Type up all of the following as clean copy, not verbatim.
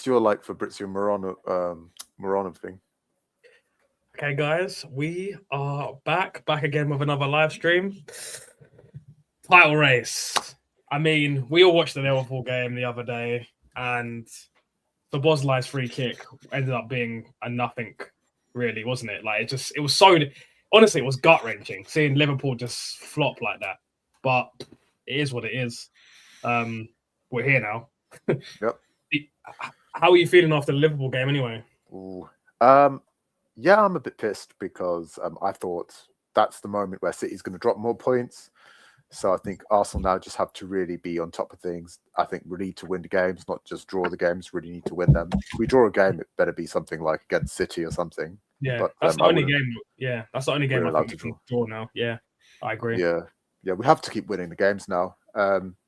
What's your like Fabrizio Morano thing? Okay, guys, we are back again with another live stream. Title race. I mean, we all watched the Liverpool game the other day, and the Boslai's free kick ended up being a nothing, really, wasn't it? Like it was so. Honestly, it was gut wrenching seeing Liverpool just flop like that. But it is what it is. We're here now. Yep. How are you feeling after the Liverpool game, anyway? Ooh. Yeah, I'm a bit pissed because I thought that's the moment where City's going to drop more points. So I think Arsenal now just have to really be on top of things. I think we need to win the games, not just draw the games. Really need to win them. If we draw a game, it better be something like against City or something. Yeah, But that's the only game. Yeah, that's the only game I think we can draw now. Yeah, I agree. Yeah, we have to keep winning the games now.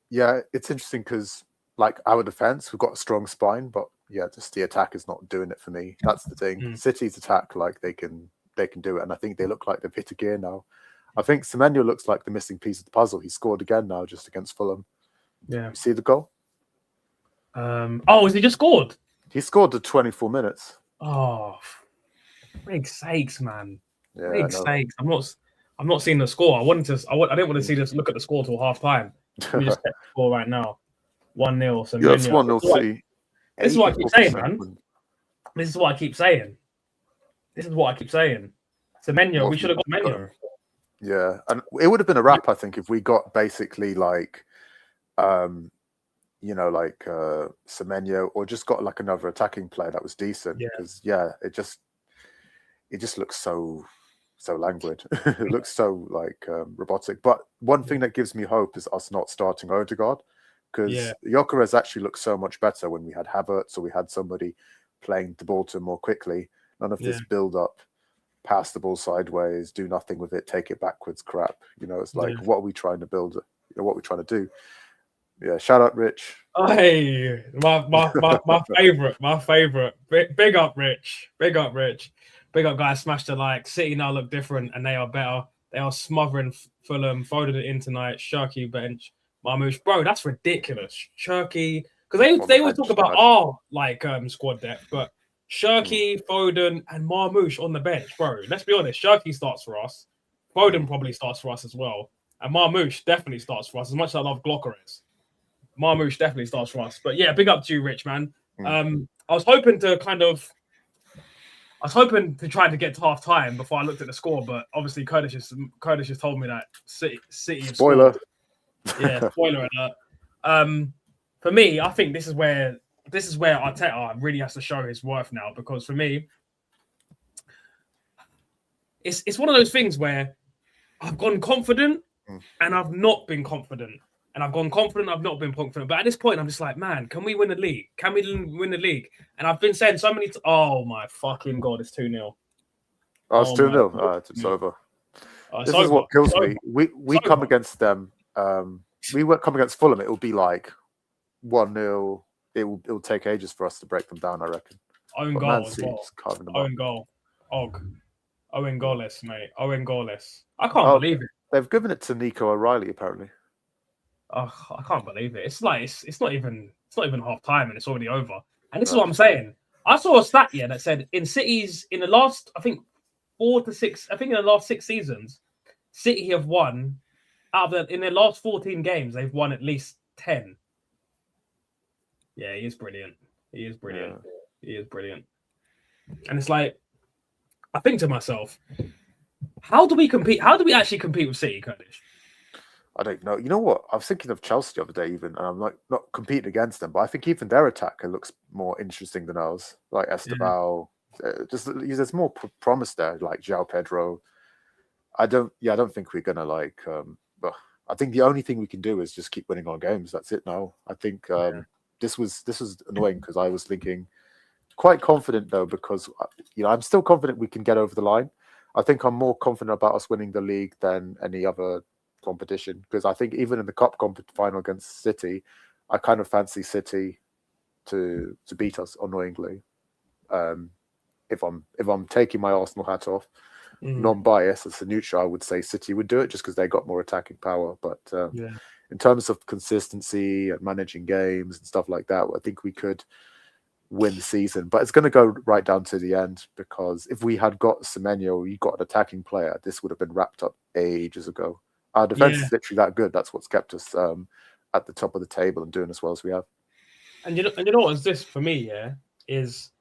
Yeah, it's interesting because like our defense, we've got a strong spine, but yeah, just the attack is not doing it for me. That's the thing. City's attack, like they can do it, and I think they look like they've hit a gear now. I think Semenyo looks like the missing piece of the puzzle. He scored again now, just against Fulham. Yeah, you see the goal? Has he just scored? He scored at 24 minutes. Oh, big sakes, man! Yeah, big sakes. I'm not seeing the score. I didn't want to see this. Look at the score till half time. We just check the score right now. 1-0. So yeah, it's 1-0 City. This is what I keep saying, man. This is what I keep saying. Semenyo, we should have got Menyo. Yeah, and it would have been a wrap, I think, if we got basically like, Semenyo, or just got like another attacking player that was decent. Because it just looks so languid. It looks so like robotic. But one thing that gives me hope is us not starting Odegaard, because Gyökeres actually looked so much better when we had Havertz, or we had somebody playing the ball to him more quickly. None of this build up, pass the ball sideways, do nothing with it, take it backwards crap. It's like, what are we trying to build? What are we trying to do? Yeah, shout out Rich. Hey, my favorite. Big up Rich. Big up guys. Smash the like. City now look different and they are better. They are smothering Fulham. Folded it in tonight. Shirky bench. Marmoush, bro, that's ridiculous. Shirky, because they always talk about our squad depth, but Shirky, Foden, and Marmoush on the bench, bro. Let's be honest. Shirky starts for us. Foden probably starts for us as well, and Marmoush definitely starts for us. As much as I love Gyökeres, Marmoush definitely starts for us. But yeah, big up to you, Rich, man. I was hoping to try to get to half time before I looked at the score, but obviously Curtis just told me that City have spoiler. Scored. Yeah, spoiler alert. For me, I think this is where Arteta really has to show his worth now, because for me, it's one of those things where I've gone confident and I've not been confident. And I've gone confident, I've not been confident. But at this point, I'm just like, man, can we win the league? Can we win the league? And I've been saying so many oh my fucking God, it's 2-0. Oh, it's 2-0. It's over. This is what kills me. We come against them. We won't come against Fulham. It will be like 1-0. It will take ages for us to break them down, I reckon. Own goal as well. Own goal. Owen goalless, mate. Owen goalless. I can't believe it. They've given it to Nico O'Reilly, apparently. Oh, I can't believe it. It's like it's not even half time and it's already over. And this is what I'm saying. I saw a stat that said in the last, I think 4 to 6, in the last 6 seasons, City have won in their last 14 games, they've won at least 10. Yeah, he is brilliant. He is brilliant. And it's like, I think to myself, how do we compete? How do we actually compete with City, Kurdish? I don't know. You know what? I was thinking of Chelsea the other day, even, and I'm like not competing against them, but I think even their attacker looks more interesting than ours. Like Esteban, there's more promise there. Like João Pedro. I don't think we're gonna but I think the only thing we can do is just keep winning our games. That's it now. I think this was annoying because I was thinking quite confident though, because I'm still confident we can get over the line. I think I'm more confident about us winning the league than any other competition, because I think even in the cup final against City, I kind of fancy City to beat us annoyingly. If I'm taking my Arsenal hat off, non-biased as a neutral, I would say City would do it just because they got more attacking power. But in terms of consistency and managing games and stuff like that, I think we could win the season. But it's going to go right down to the end, because if we had got Semenyo, we got an attacking player, this would have been wrapped up ages ago. Our defense is literally that good. That's what's kept us at the top of the table and doing as well as we have. And you know what is this for me? Yeah, is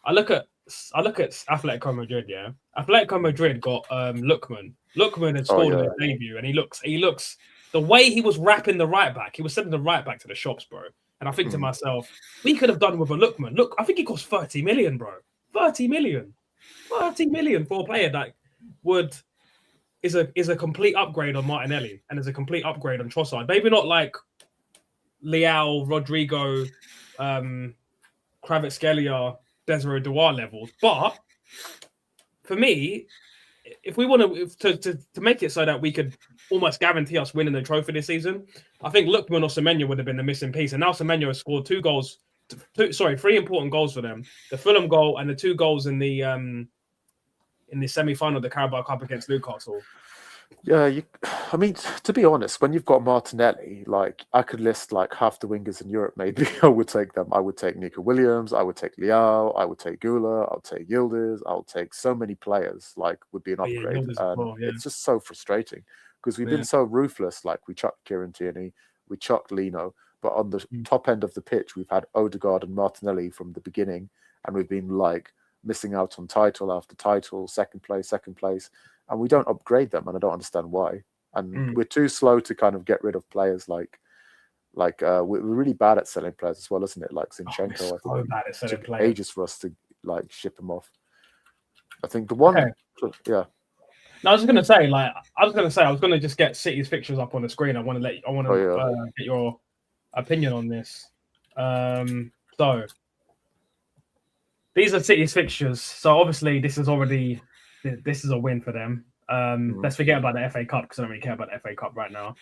I look at Atletico Madrid. Yeah, Atletico Madrid got Lookman. Lookman had scored in his debut, and he looks the way he was wrapping the right back. He was sending the right back to the shops, bro. And I think to myself, we could have done with a Lookman. Look, I think he cost 30 million, bro. 30 million for a player that is a complete upgrade on Martinelli and is a complete upgrade on Trossard. Maybe not like Leao, Rodrigo, Kvaratskhelia, Desiree Douar levels, but for me, if we want to make it so that we could almost guarantee us winning the trophy this season, I think Lookman or Semenyo would have been the missing piece. And now Semenyo has scored 3 important goals for them: the Fulham goal and the 2 goals in the semi-final of the Carabao Cup against Newcastle. Yeah, I mean, to be honest, when you've got Martinelli, like I could list like half the wingers in Europe. Maybe I would take them. I would take Nico Williams. I would take Leao. I would take Gula. I'll take Yildiz. I'll take so many players. Like would be an upgrade. It's just so frustrating because we've been so ruthless. Like we chucked Kieran Tierney, we chucked Lino, but on the top end of the pitch, we've had Odegaard and Martinelli from the beginning, and we've been like missing out on title after title, second place. And we don't upgrade them, and I don't understand why. And we're too slow to kind of get rid of players like we're really bad at selling players as well, isn't it? Like Zinchenko, I think bad at selling took players. ages for us to like ship him off. I think the one, No, I was going to just get City's fixtures up on the screen. I want to get your opinion on this. So these are City's fixtures. So obviously this is a win for them. Let's forget about the FA Cup because I don't really care about the FA Cup right now.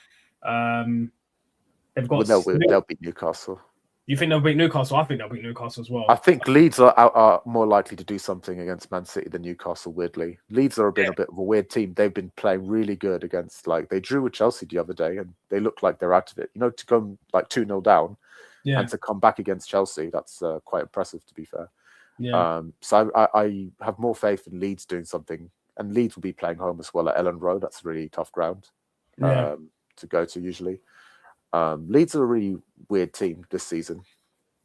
They've got. They'll beat Newcastle. You think they'll beat Newcastle? I think they'll beat Newcastle as well. I think Leeds are more likely to do something against Man City than Newcastle, weirdly. Leeds are a bit of a weird team. They've been playing really good against, like, they drew with Chelsea the other day and they look like they're out of it. You know, to go like 2-0 down and to come back against Chelsea, that's quite impressive, to be fair. Yeah. So I have more faith in Leeds doing something. And Leeds will be playing home as well at Ellen Road. That's a really tough ground to go to usually. Leeds are a really weird team this season,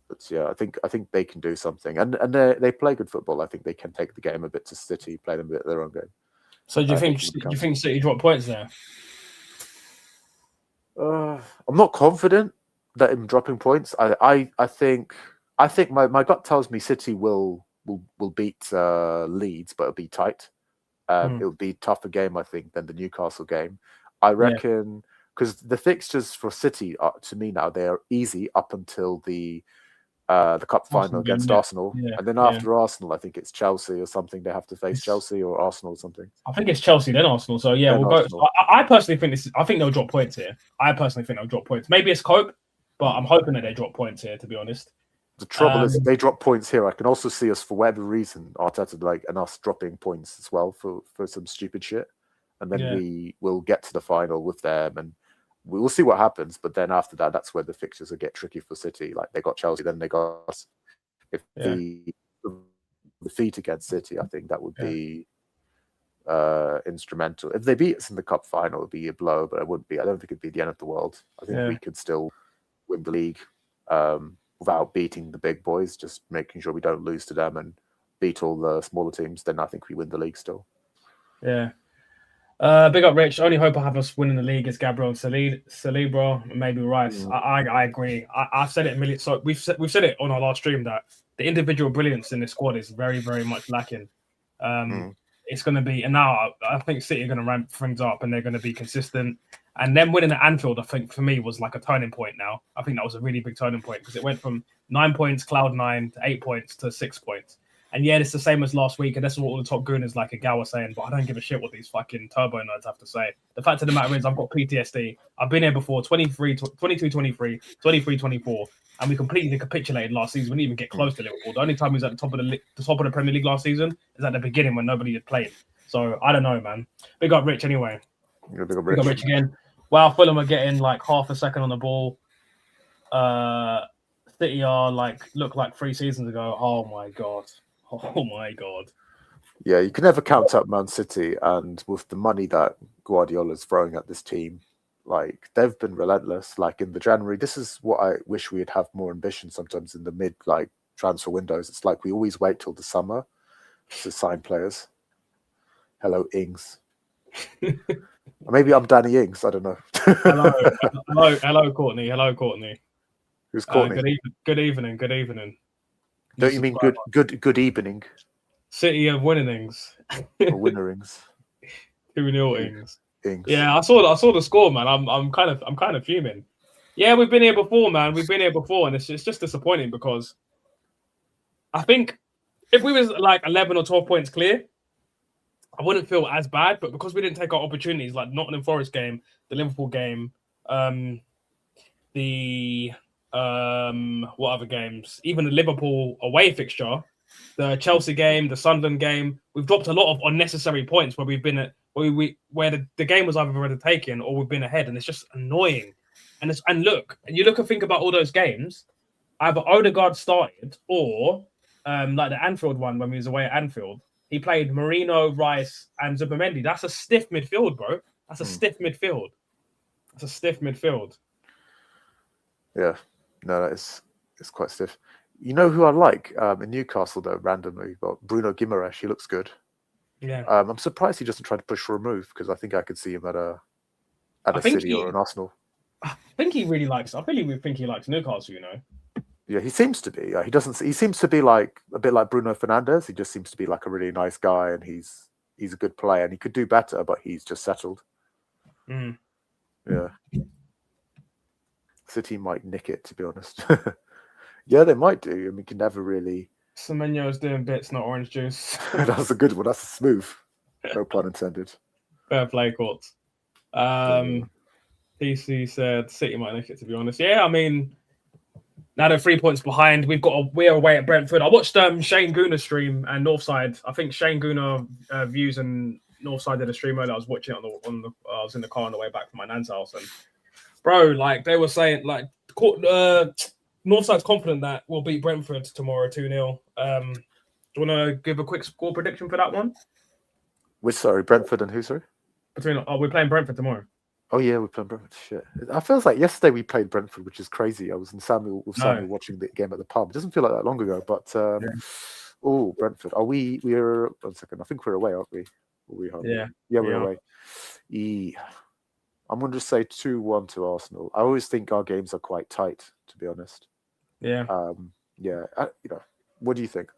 but yeah, I think they can do something, and they play good football. I think they can take the game a bit to City, play them a bit their own game. So do you think City drop points there? I'm not confident that in dropping points. I think my gut tells me City will beat Leeds, but it'll be tight. It'll be a tougher game, I think, than the Newcastle game. I reckon. Because the fixtures for City, to me now, they are easy up until the cup final against Arsenal. And then after Arsenal, I think it's Chelsea or something. They have to face Chelsea or Arsenal or something. I think it's Chelsea, then Arsenal. So, yeah, we'll go. I personally think I think they'll drop points here. Maybe it's cope, but I'm hoping that they drop points here, to be honest. The trouble is, if they drop points here, I can also see us, for whatever reason, Arteta and us dropping points as well for some stupid shit. And then we will get to the final with them and we will see what happens. But then after that, that's where the fixtures will get tricky for City. Like they got Chelsea, then they got us. If the defeat against City, I think that would be instrumental. If they beat us in the cup final, it would be a blow, but it wouldn't be. I don't think it'd be the end of the world. I think we could still win the league without beating the big boys, just making sure we don't lose to them and beat all the smaller teams. Then I think we win the league still. Yeah. Big up, Rich. Only hope I have us winning the league is Gabriel and Celebro, and maybe Rice. I agree. I've said it a million. So we've said it on our last stream that the individual brilliance in this squad is very, very much lacking. It's going to be, and now I think City are going to ramp things up and they're going to be consistent. And then winning at Anfield, I think for me was like a turning point. Now I think that was a really big turning point because it went from 9 points, cloud 9, to 8 points to 6 points. And yeah, it's the same as last week, and that's what all the top gooners like a gal was saying, but I don't give a shit what these fucking turbo nerds have to say. The fact of the matter is I've got PTSD. I've been here before, 22-23, 23-24, and we completely capitulated last season. We didn't even get close to Liverpool. The only time we was at the top of the Premier League last season is at the beginning when nobody had played. So I don't know, man. Big up Rich anyway. Big up Rich again. Wow, Fulham are getting like half a second on the ball. City are look like 3 seasons ago. Oh my god. Oh my god. Yeah, you can never count out Man City, and with the money that Guardiola's throwing at this team, like they've been relentless. Like in the January, this is what I wish we'd have more ambition sometimes in the mid transfer windows. It's like we always wait till the summer to sign players. Hello, Ings. Maybe I'm Danny Ings. I don't know. hello, Courtney. Hello, Courtney. Who's Courtney? Good evening. Good evening. Don't you mean good evening? City of winnings. Or winnerings. 2-0 Ings. Ings. Yeah, I saw the score, man. I'm kind of fuming. Yeah, we've been here before, man. We've been here before, and it's just disappointing because I think if we was like 11 or 12 points clear, I wouldn't feel as bad. But because we didn't take our opportunities, like Nottingham Forest game, the Liverpool game, the what other games? Even the Liverpool away fixture, the Chelsea game, the Sunderland game, we've dropped a lot of unnecessary points where we've been at where the game was either already taken or we've been ahead, and it's just annoying. And you look and think about all those games, either Odegaard started or like the Anfield one when we was away at Anfield, he played Marino, Rice, and Zubimendi. That's a stiff midfield, bro. That's a stiff midfield. That's a stiff midfield. Yeah, no, it's quite stiff. You know who I like in Newcastle though, randomly, but Bruno Guimaraes. He looks good. Yeah, I'm surprised he doesn't try to push for a move because I think I could see him at a City or an Arsenal. I think he likes Newcastle. You know. Yeah, he seems to be. He doesn't. He seems to be like a bit like Bruno Fernandes. He just seems to be like a really nice guy, and he's a good player, and he could do better, but he's just settled. Mm. Yeah. City might nick it, to be honest. Yeah, they might do. I mean, you can never really. Semenyo's doing bits, not orange juice. That's a good one. That's a smooth. No pun intended. Fair play, Courts. PC said City might nick it, to be honest. Yeah, I mean, now they're 3 points behind. We're away at Brentford. I watched Shane Gooner's stream and Northside. I think Shane Gooner views and Northside did a stream earlier. I was watching it I was in the car on the way back from my nan's house, and bro, like they were saying, like Northside's confident that we'll beat Brentford tomorrow 2-0. Do you want to give a quick score prediction for that one? Brentford and who, sorry? We're playing Brentford tomorrow. Oh yeah, we're playing Brentford. Shit. I feels like yesterday we played Brentford, which is crazy. I was with Samuel watching the game at the pub. It doesn't feel like that long ago, but oh, Brentford. Are we're 1 second. I think we're away, aren't we? Yeah, we're away. I'm going to just say 2-1 to Arsenal. I always think our games are quite tight, to be honest. Yeah. What do you think?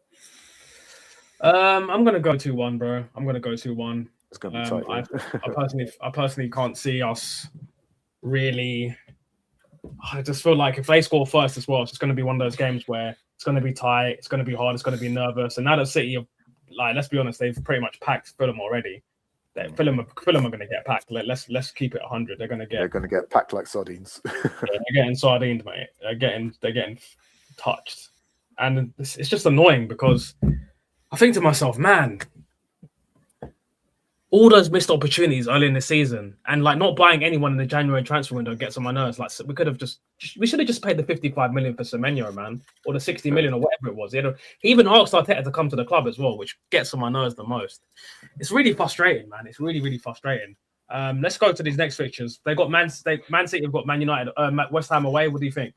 I'm going to go 2-1, bro. I'm going to go 2-1. It's going to be tight. I personally can't see us really. I just feel like if they score first as well, it's just going to be one of those games where it's going to be tight, it's going to be hard, it's going to be nervous. And now that City, let's be honest, they've pretty much packed Fulham already. Fulham are going to get packed. Let's keep it 100. They're going to get packed like sardines. They're getting sardines, mate. They're getting touched, and it's just annoying because I think to myself, man, all those missed opportunities early in the season, and like not buying anyone in the January transfer window gets on my nerves. Like we should have just paid the 55 million for Semenyo, man, or the 60 million or whatever it was. He even asked Arteta to come to the club as well, which gets on my nerves the most. It's really frustrating, man. It's really, really frustrating. Let's go to these next fixtures. They got Man City have got Man United, West Ham away. What do you think?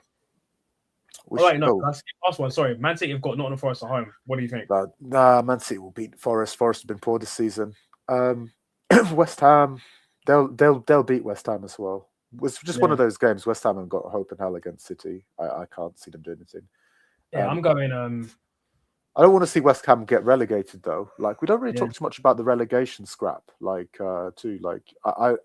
Last one. Sorry, Man City have got Nottingham Forest at home. What do you think? Man City will beat Forest. Forest have been poor this season. West Ham, they'll beat West Ham as well. It's just one of those games. West Ham have got hope in hell against City. I can't see them doing anything. Yeah, I'm going. I don't want to see West Ham get relegated though. Like we don't really talk too much about the relegation scrap. I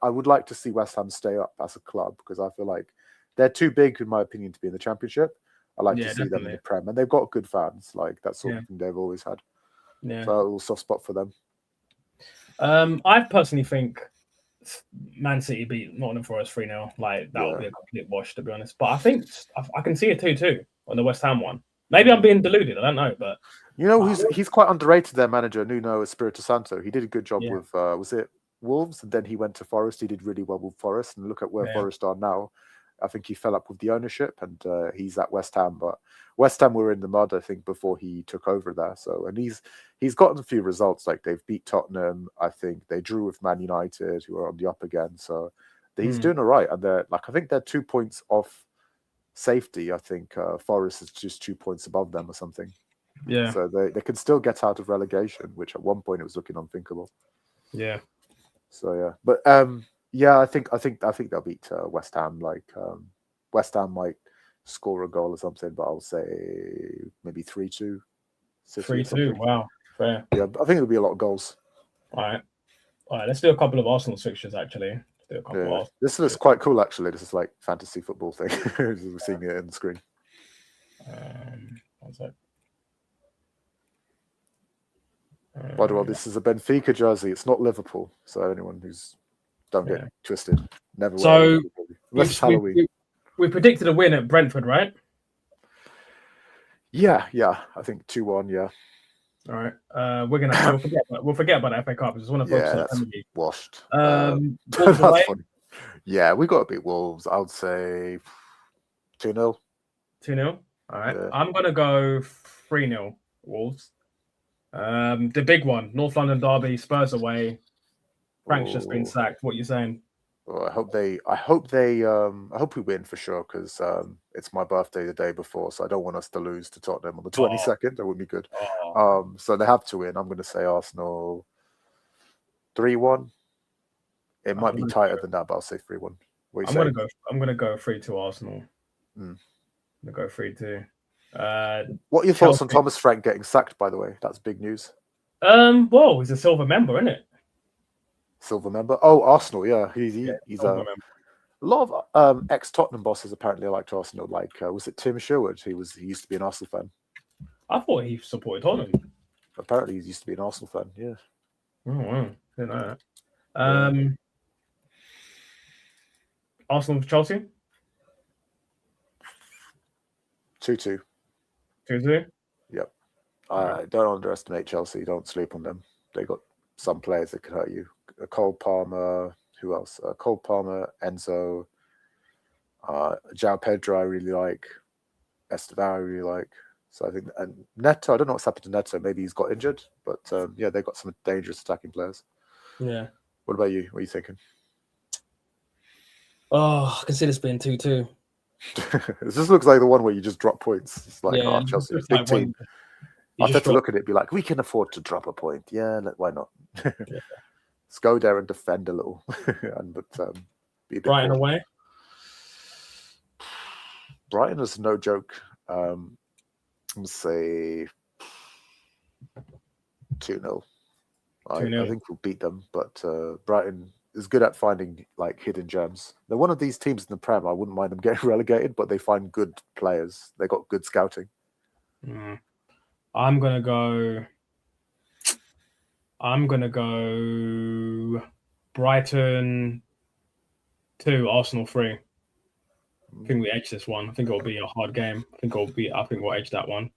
would like to see West Ham stay up as a club because I feel like they're too big, in my opinion, to be in the Championship. I like to see them in the Prem, and they've got good fans. Like that's sort of thing they've always had. Yeah, so a little soft spot for them. I personally think Man City beat Nottingham Forest 3-0. Like that would be a complete wash, to be honest. But I think I can see a 2-2 on the West Ham one. Maybe I'm being deluded. I don't know, but he's quite underrated. Their manager Nuno Espirito Santo. He did a good job with was it Wolves, and then he went to Forest. He did really well with Forest, and look at where Forest are now. I think he fell up with the ownership, and he's at West Ham. But West Ham were in the mud, I think, before he took over there. So, and he's gotten a few results. Like they've beat Tottenham. I think they drew with Man United, who are on the up again. So he's doing all right. And they're like, I think they're 2 points off safety. I think Forest is just 2 points above them or something. Yeah. So they can still get out of relegation, which at one point it was looking unthinkable. Yeah. So yeah, but yeah, I think they'll beat West Ham. Like West Ham might score a goal or something, but I'll say maybe 3-2. 3-2. Wow, fair. Yeah, I think it'll be a lot of goals. All right. Let's do a couple of Arsenal fixtures actually. This looks quite cool actually. This is like fantasy football thing. We're seeing it in the screen. One sec. By the way, this is a Benfica jersey. It's not Liverpool. So anyone who's don't get twisted. Never. So unless Halloween. We predicted a win at Brentford, right? Yeah. I think 2-1. Yeah. All right. We'll forget about the FA Cup. I just want to focus on the Premier League. Washed. That's funny. Yeah, we got to beat Wolves. I would say 2-0. 2-0. All right. Yeah. I'm gonna go 3-0 Wolves. The big one, North London derby, Spurs away. Frank's just been sacked. What are you saying? Well, I hope we win for sure, because it's my birthday the day before, so I don't want us to lose to Tottenham on the 22nd. That would be good. So they have to win. I'm going to say Arsenal 3-1. It might be tighter than that, but I'll say 3-1. I'm going to go 3-2 Arsenal. I'm going to go 3-2. What are your thoughts on Thomas Frank getting sacked, by the way? That's big news. Well, he's a silver member, isn't it? Silver member? Oh, Arsenal, yeah. He's a lot of ex-Tottenham bosses apparently liked Arsenal. Like, was it Tim Sherwood? He used to be an Arsenal fan. I thought he supported Tottenham. Apparently, he used to be an Arsenal fan, yeah. Oh, wow. Didn't know that. Arsenal for Chelsea? 2-2. 2-2? Yep. Don't underestimate Chelsea. Don't sleep on them. They got some players that could hurt you. Cole Palmer. Who else? Cole Palmer, Enzo, João Pedro. I really like. Estevan. I really like. So I think, and Neto. I don't know what's happened to Neto. Maybe he's got injured. But yeah, they've got some dangerous attacking players. Yeah. What about you? What are you thinking? Oh, I can see this being 2-2. This just looks like the one where you just drop points. It's like, Chelsea, big like team. I have to look at it and be like, we can afford to drop a point. Yeah, why not? Let's go there and defend a little. But be a bit Brighton away? Brighton is no joke. I'm going to say 2-0. I think we'll beat them, but Brighton is good at finding like hidden gems. They're one of these teams in the Prem. I wouldn't mind them getting relegated, but they find good players. They got good scouting. I'm gonna go Brighton 2, Arsenal 3. I think we edge this one. I think it'll be a hard game. I think we'll edge that one.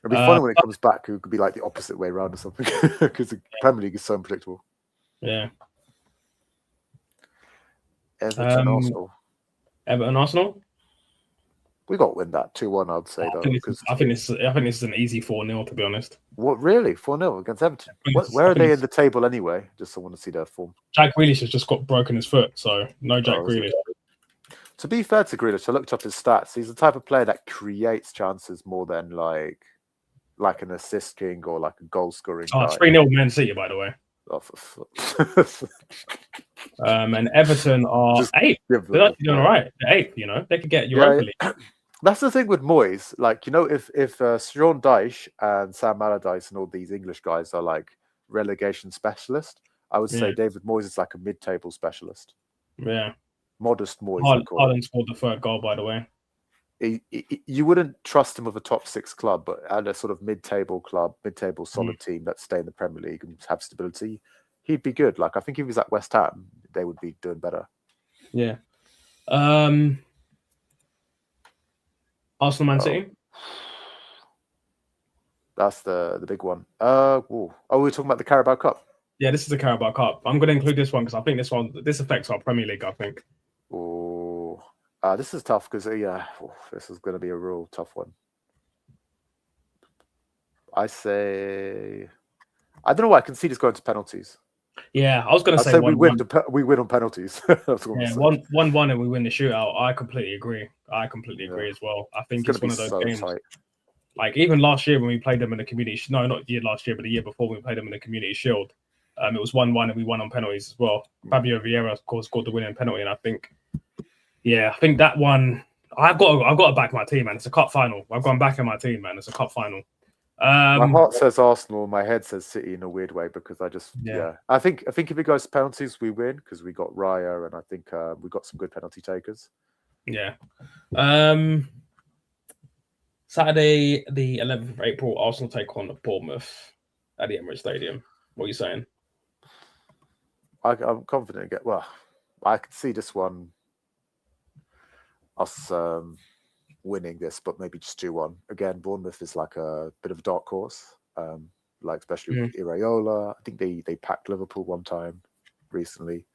It'll be funny when it comes back. It could be like the opposite way around or something, because the Premier League is so unpredictable. Yeah. Everton, Arsenal. We got to win that 2-1. I'd say though. I think this is an easy 4-0 to be honest. What really 4-0 against Everton? Where are they in the table anyway? Just I want to see their form. Jack Grealish has just got broken his foot, so no Jack Grealish. To be fair to Grealish, I looked up his stats. He's the type of player that creates chances more than like an assist king or like a goal scoring. Oh, it's 3-0 Man City, by the way. Oh, and Everton are 8th. They're actually doing all right. They're 8th, they could get Europa League. That's the thing with Moyes. Like, if Sean Dyche and Sam Allardyce and all these English guys are like relegation specialists, I would say David Moyes is like a mid-table specialist. Yeah. Modest Moyes. Haaland scored the 3rd goal, by the way. You wouldn't trust him with a top 6 club, but at a sort of mid-table club, mid-table solid team that stay in the Premier League and have stability, he'd be good. Like, I think if he was at West Ham, they would be doing better. Yeah. Arsenal Man City. That's the big one. We're talking about the Carabao Cup. Yeah, this is the Carabao Cup. I'm going to include this one because I think this affects our Premier League. I think. Oh, This is tough because this is going to be a real tough one. I don't know why I can see this going to penalties. Yeah, I was going to say we win. We win on penalties. Yeah, 1-1 and we win the shootout. I completely agree. Agree as well. I think it's one of those games. Tight. Like even last year when we played them in the community, not last year, but the year before we played them in the Community Shield, it was 1-1 and we won on penalties as well. Fabio Vieira, of course, scored the winning penalty, and I think that one. I've got to back my team, man. It's a cup final. I've gone back in my team, man. It's a cup final. My heart says Arsenal. My head says City in a weird way because I just I think if it goes to penalties, we win because we got Raya and I think we got some good penalty takers. Yeah. Saturday, the 11th of April, Arsenal take on Bournemouth at the Emirates Stadium. What are you saying? I'm confident again. Well, I could see this one us winning this, but maybe just 2-1. Again, Bournemouth is like a bit of a dark horse, like especially with Iraola. I think they packed Liverpool one time recently.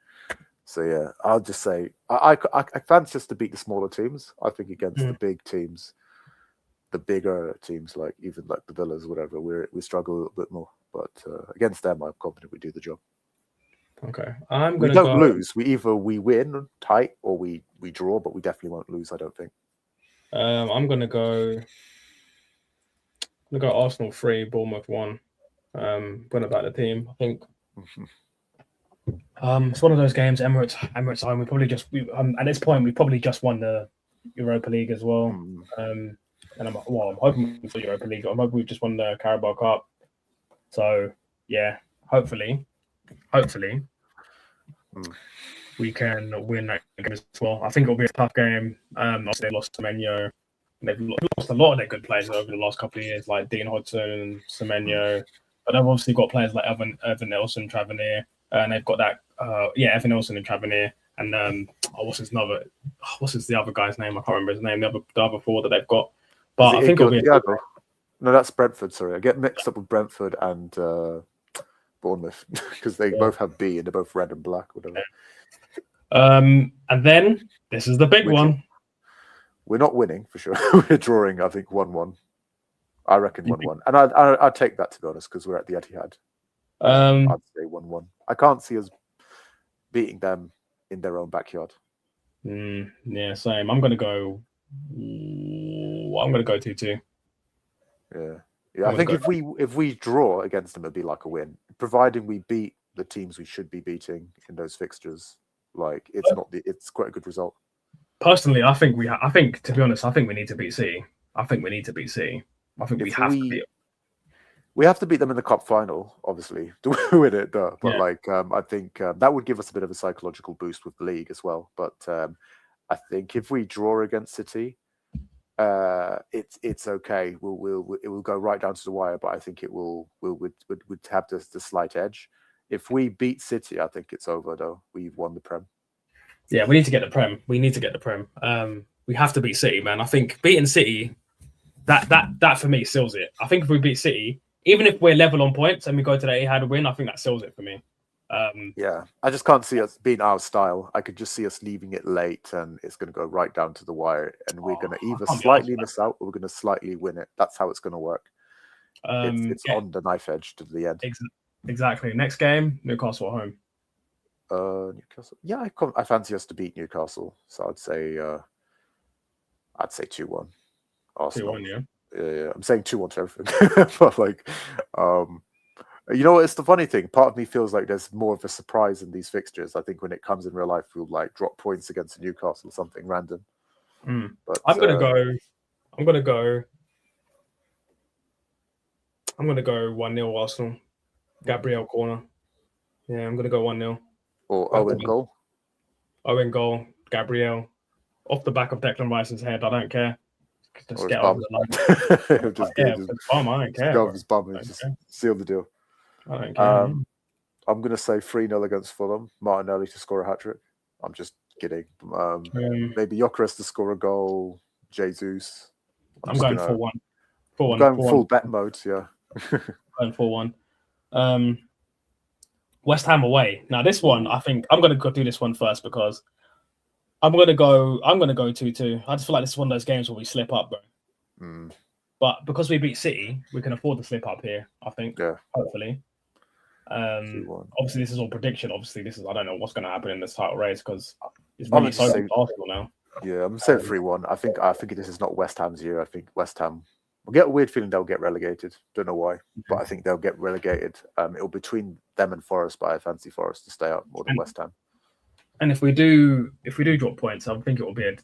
So yeah, I'll just say I fancy us to beat the smaller teams. I think against the big teams, the bigger teams like even like the Villas, whatever, we struggle a little bit more. But against them, I'm confident we do the job. Okay, we don't lose. We win tight or we draw, but we definitely won't lose. I don't think. I'm gonna go Arsenal 3, Bournemouth 1. Win about the team. I think. It's one of those games. Emirates home. We probably at this point we probably just won the Europa League as well. And I'm hoping for Europa League. I'm hoping we've just won the Carabao Cup. So yeah, hopefully, we can win that game as well. I think it'll be a tough game. Obviously they lost Semenyo. They've lost a lot of their good players over the last couple of years, like Dean Hodgson and Semenyo. But they've obviously got players like Evan Nelson, Tavernier, and they've got that. Evan Nelson and Tavernier, and what's the other guy's name? I can't remember his name. The other four that they've got. But I think it'll be. No, that's Brentford. Sorry, I get mixed up with Brentford and Bournemouth because they both have B and they're both red and black, whatever. And then this is the big one. We're not winning for sure. We're drawing. I think 1-1. I reckon 1-1, and I'd take that to be honest because we're at the Etihad. I'd say 1-1. I can't see us beating them in their own backyard. Yeah, same. I'm gonna go 2-2. Yeah. I think if we draw against them, it'd be like a win, providing we beat the teams we should be beating in those fixtures. Like it's quite a good result. Personally, I think to be honest, I think we need to beat City. I think we have to beat them. We have to beat them in the cup final, obviously, to win it. But I think that would give us a bit of a psychological boost with the league as well. But I think if we draw against City, it's okay. It will go right down to the wire. But I think it would have the slight edge. If we beat City, I think it's over. Though we've won the Prem. Yeah, we need to get the Prem. We have to beat City, man. I think beating City, that for me seals it. I think if we beat City, even if we're level on points and we go to the Etihad win, I think that seals it for me. I just can't see us being our style. I could just see us leaving it late and it's going to go right down to the wire and we're going to either slightly miss out or we're going to slightly win it. That's how it's going to work. It's on the knife edge to the end. Exactly. Next game, Newcastle at home. Newcastle. Yeah, I fancy us to beat Newcastle. So I'd say 2-1. Arsenal. 2-1, yeah. Yeah, I'm saying 2-1 to everything. But you know what? It's the funny thing. Part of me feels like there's more of a surprise in these fixtures. I think when it comes in real life, we'll like drop points against Newcastle or something random. But I'm gonna go 1-0 Arsenal. Gabriel corner. Yeah, I'm gonna go 1-0. Or Owen goal. Owen goal. Gabriel off the back of Declan Rice's head. I don't care. Just get over the line. I don't care. Go with his bum and just seal the deal. I don't care. I'm going to say 3-0 against Fulham. Martinelli to score a hat-trick. I'm just kidding. Maybe Gyökeres to score a goal. Jesus. I'm going 4-1. 4-1. Going full bet mode, yeah. Going 4-1. West Ham away. Now, this one, I think I'm going to go do this one first because I'm gonna go 2-2. I just feel like this is one of those games where we slip up, bro. But because we beat City, we can afford to slip up here. I think. Yeah. Hopefully. Obviously, this is all prediction. Obviously, I don't know what's going to happen in this title race because it's really so Arsenal now. Yeah, I'm saying 3-1. I think this is not West Ham's year. I think West Ham will get a weird feeling they'll get relegated. Don't know why, but I think they'll get relegated. It'll between them and Forest, but I fancy Forest to stay up more than West Ham. And if we do drop points, I think it will be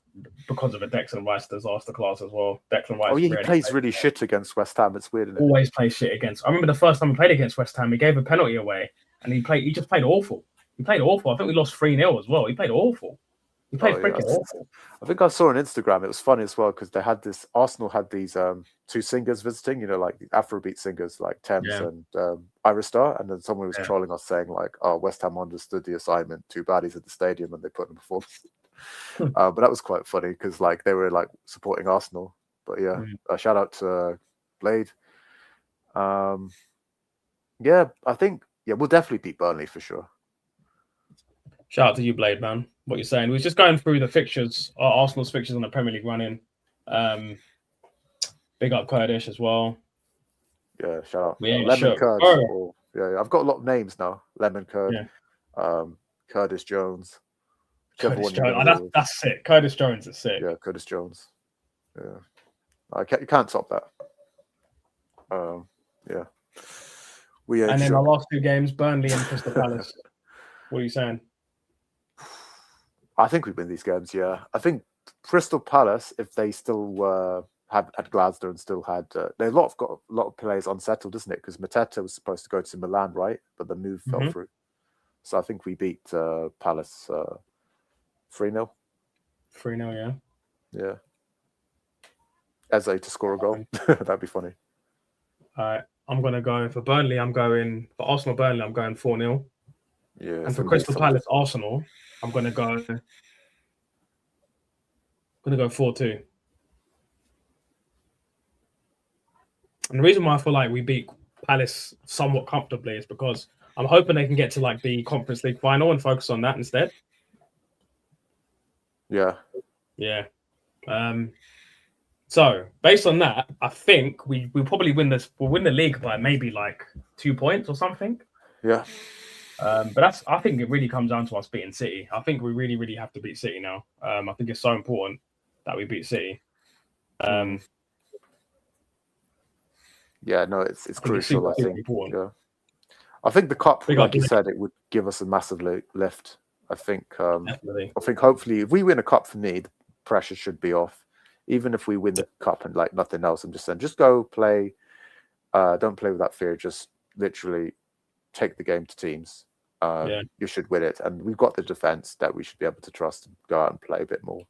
because of a Declan Rice disaster class as well. Declan Rice. Oh yeah, he plays really shit against West Ham. It's weird, isn't it? Always plays shit against. I remember the first time we played against West Ham, he gave a penalty away, and he just played awful. He played awful. I think we lost 3-0 as well. He played awful. He played freaking awful. I think I saw on Instagram, it was funny as well because they had Arsenal had these two singers visiting, like the Afrobeat singers like Thames and Iristar, and then someone was trolling us saying like, "Oh, West Ham understood the assignment. Too bad he's at the stadium and they put him before." But that was quite funny because like they were like supporting Arsenal. But yeah, shout out to Blade. I think we'll definitely beat Burnley for sure. Shout out to you, Blade, man. What you're saying? We're just going through the fixtures, Arsenal's fixtures on the Premier League running. Big up Kurdish as well. Yeah, shout out. Lemon Kurd. I've got a lot of names now. Lemon Kurd, Curtis Jones. Curtis Jones. That's sick. Curtis Jones is sick. Yeah, Curtis Jones. Yeah, you can't top that. Yeah. And then our last two games, Burnley and Crystal Palace. What are you saying? I think we win these games. Yeah, I think Crystal Palace, if they still had Glasner and still had, they've got a lot of players unsettled, isn't it? Because Mateta was supposed to go to Milan, right? But the move fell through. So I think we beat Palace 3-0. 3-0, yeah. Yeah. Eze to score a goal. That'd be funny. All right, I'm gonna go for Burnley. For Arsenal Burnley. I'm going 4-0. Yeah. And for Crystal Palace Arsenal, I'm gonna go 4-2. And the reason why I feel like we beat Palace somewhat comfortably is because I'm hoping they can get to like the Conference League final and focus on that instead. Yeah. Yeah. So based on that, I think we probably win this. We'll win the league by maybe like 2 points or something. Yeah. But I think it really comes down to us beating City. I think we really, really have to beat City now. I think it's so important that we beat City. Yeah, no, it's crucial. I think. Important. Yeah. I think the cup, like you said, it would give us a massive lift. I think. Definitely. I think hopefully, if we win a cup for me, the pressure should be off. Even if we win the cup and like nothing else, I'm just saying, just go play. Don't play with that fear. Just literally take the game to teams. You should win it, and we've got the defense that we should be able to trust and go out and play a bit more.